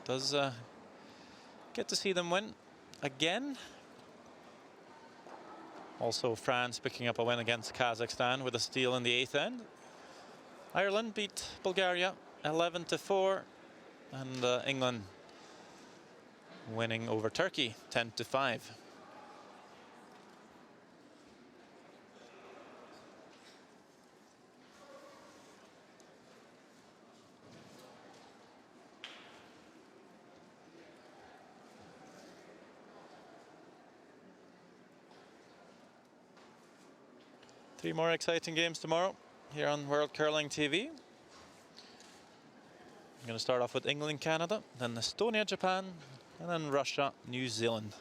Does get to see them win again. Also, France picking up a win against Kazakhstan with a steal in the 8th end. Ireland beat Bulgaria 11-4, and England winning over Turkey 10-5. 3 more exciting games tomorrow here on World Curling TV. I'm going to start off with England, Canada, then Estonia, Japan, and then Russia, New Zealand.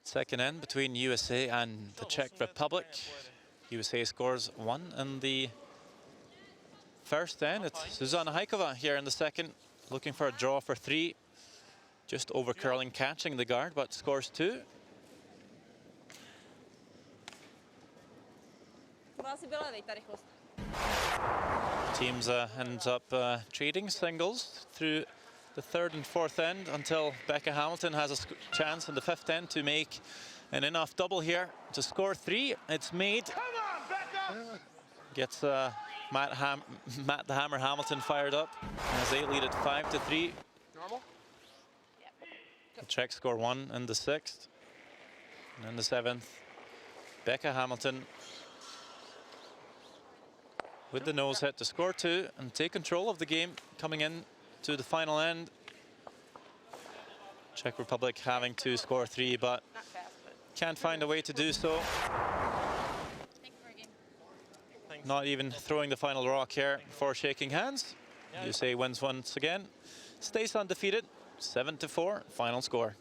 Second end between USA and the Czech Republic. USA scores 1 in the first end. It's Zuzana Haikova here in the second, looking for a draw for 3. Just over curling, catching the guard, but scores 2. Teams ends up trading singles through the third and fourth end until Becca Hamilton has a chance in the fifth end to make an in-off double here to score 3. It's made. Come on, Becca! Gets Matt the Hammer Hamilton fired up as they lead it 5-3. Normal? The Czechs score 1 in the sixth. And in the seventh, Becca Hamilton with the nose hit to score 2 and take control of the game coming in to the final end. Czech Republic having to score 3, but can't find a way to do so. Not even throwing the final rock here before shaking hands. USA wins once again, stays undefeated, 7-4, final score.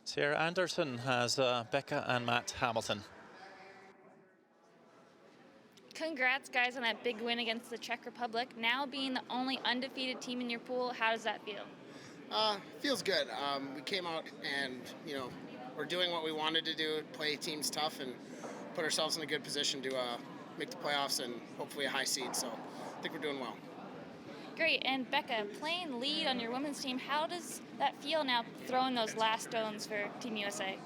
Sarah Anderson has Becca and Matt Hamilton. Congrats, guys, on that big win against the Czech Republic. Now being the only undefeated team in your pool, how does that feel? Feels good. We came out and, we're doing what we wanted to do, play teams tough and put ourselves in a good position to make the playoffs and hopefully a high seed. So I think we're doing well. Great. And Becca, playing lead on your women's team, how does that feel now throwing those last stones for Team USA?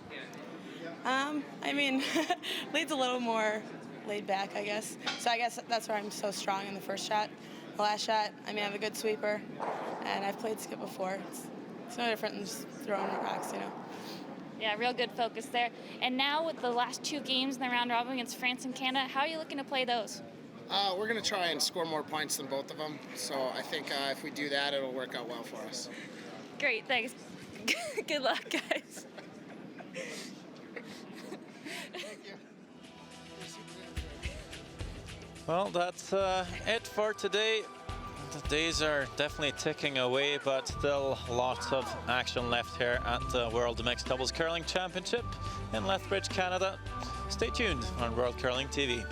Lead's a little more laid back, I guess. So I guess that's where I'm so strong in the first shot. The last shot, I have a good sweeper, and I've played skip before. It's no different than just throwing rocks, Yeah, real good focus there. And now with the last 2 games in the round robin against France and Canada, how are you looking to play those? We're going to try and score more points than both of them. So I think if we do that, it'll work out well for us. Great, thanks. Good luck, guys. Thank you. Well, that's it for today. The days are definitely ticking away, but still lots of action left here at the World Mixed Doubles Curling Championship in Lethbridge, Canada. Stay tuned on World Curling TV.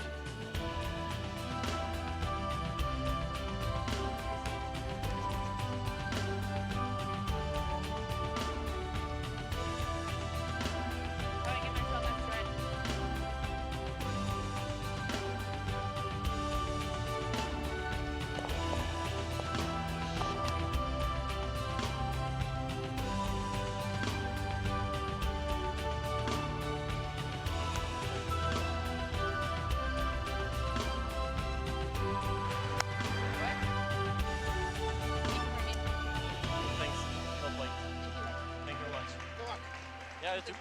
Thanks. Lovely. Thank you very much. Good luck. Yeah, you too.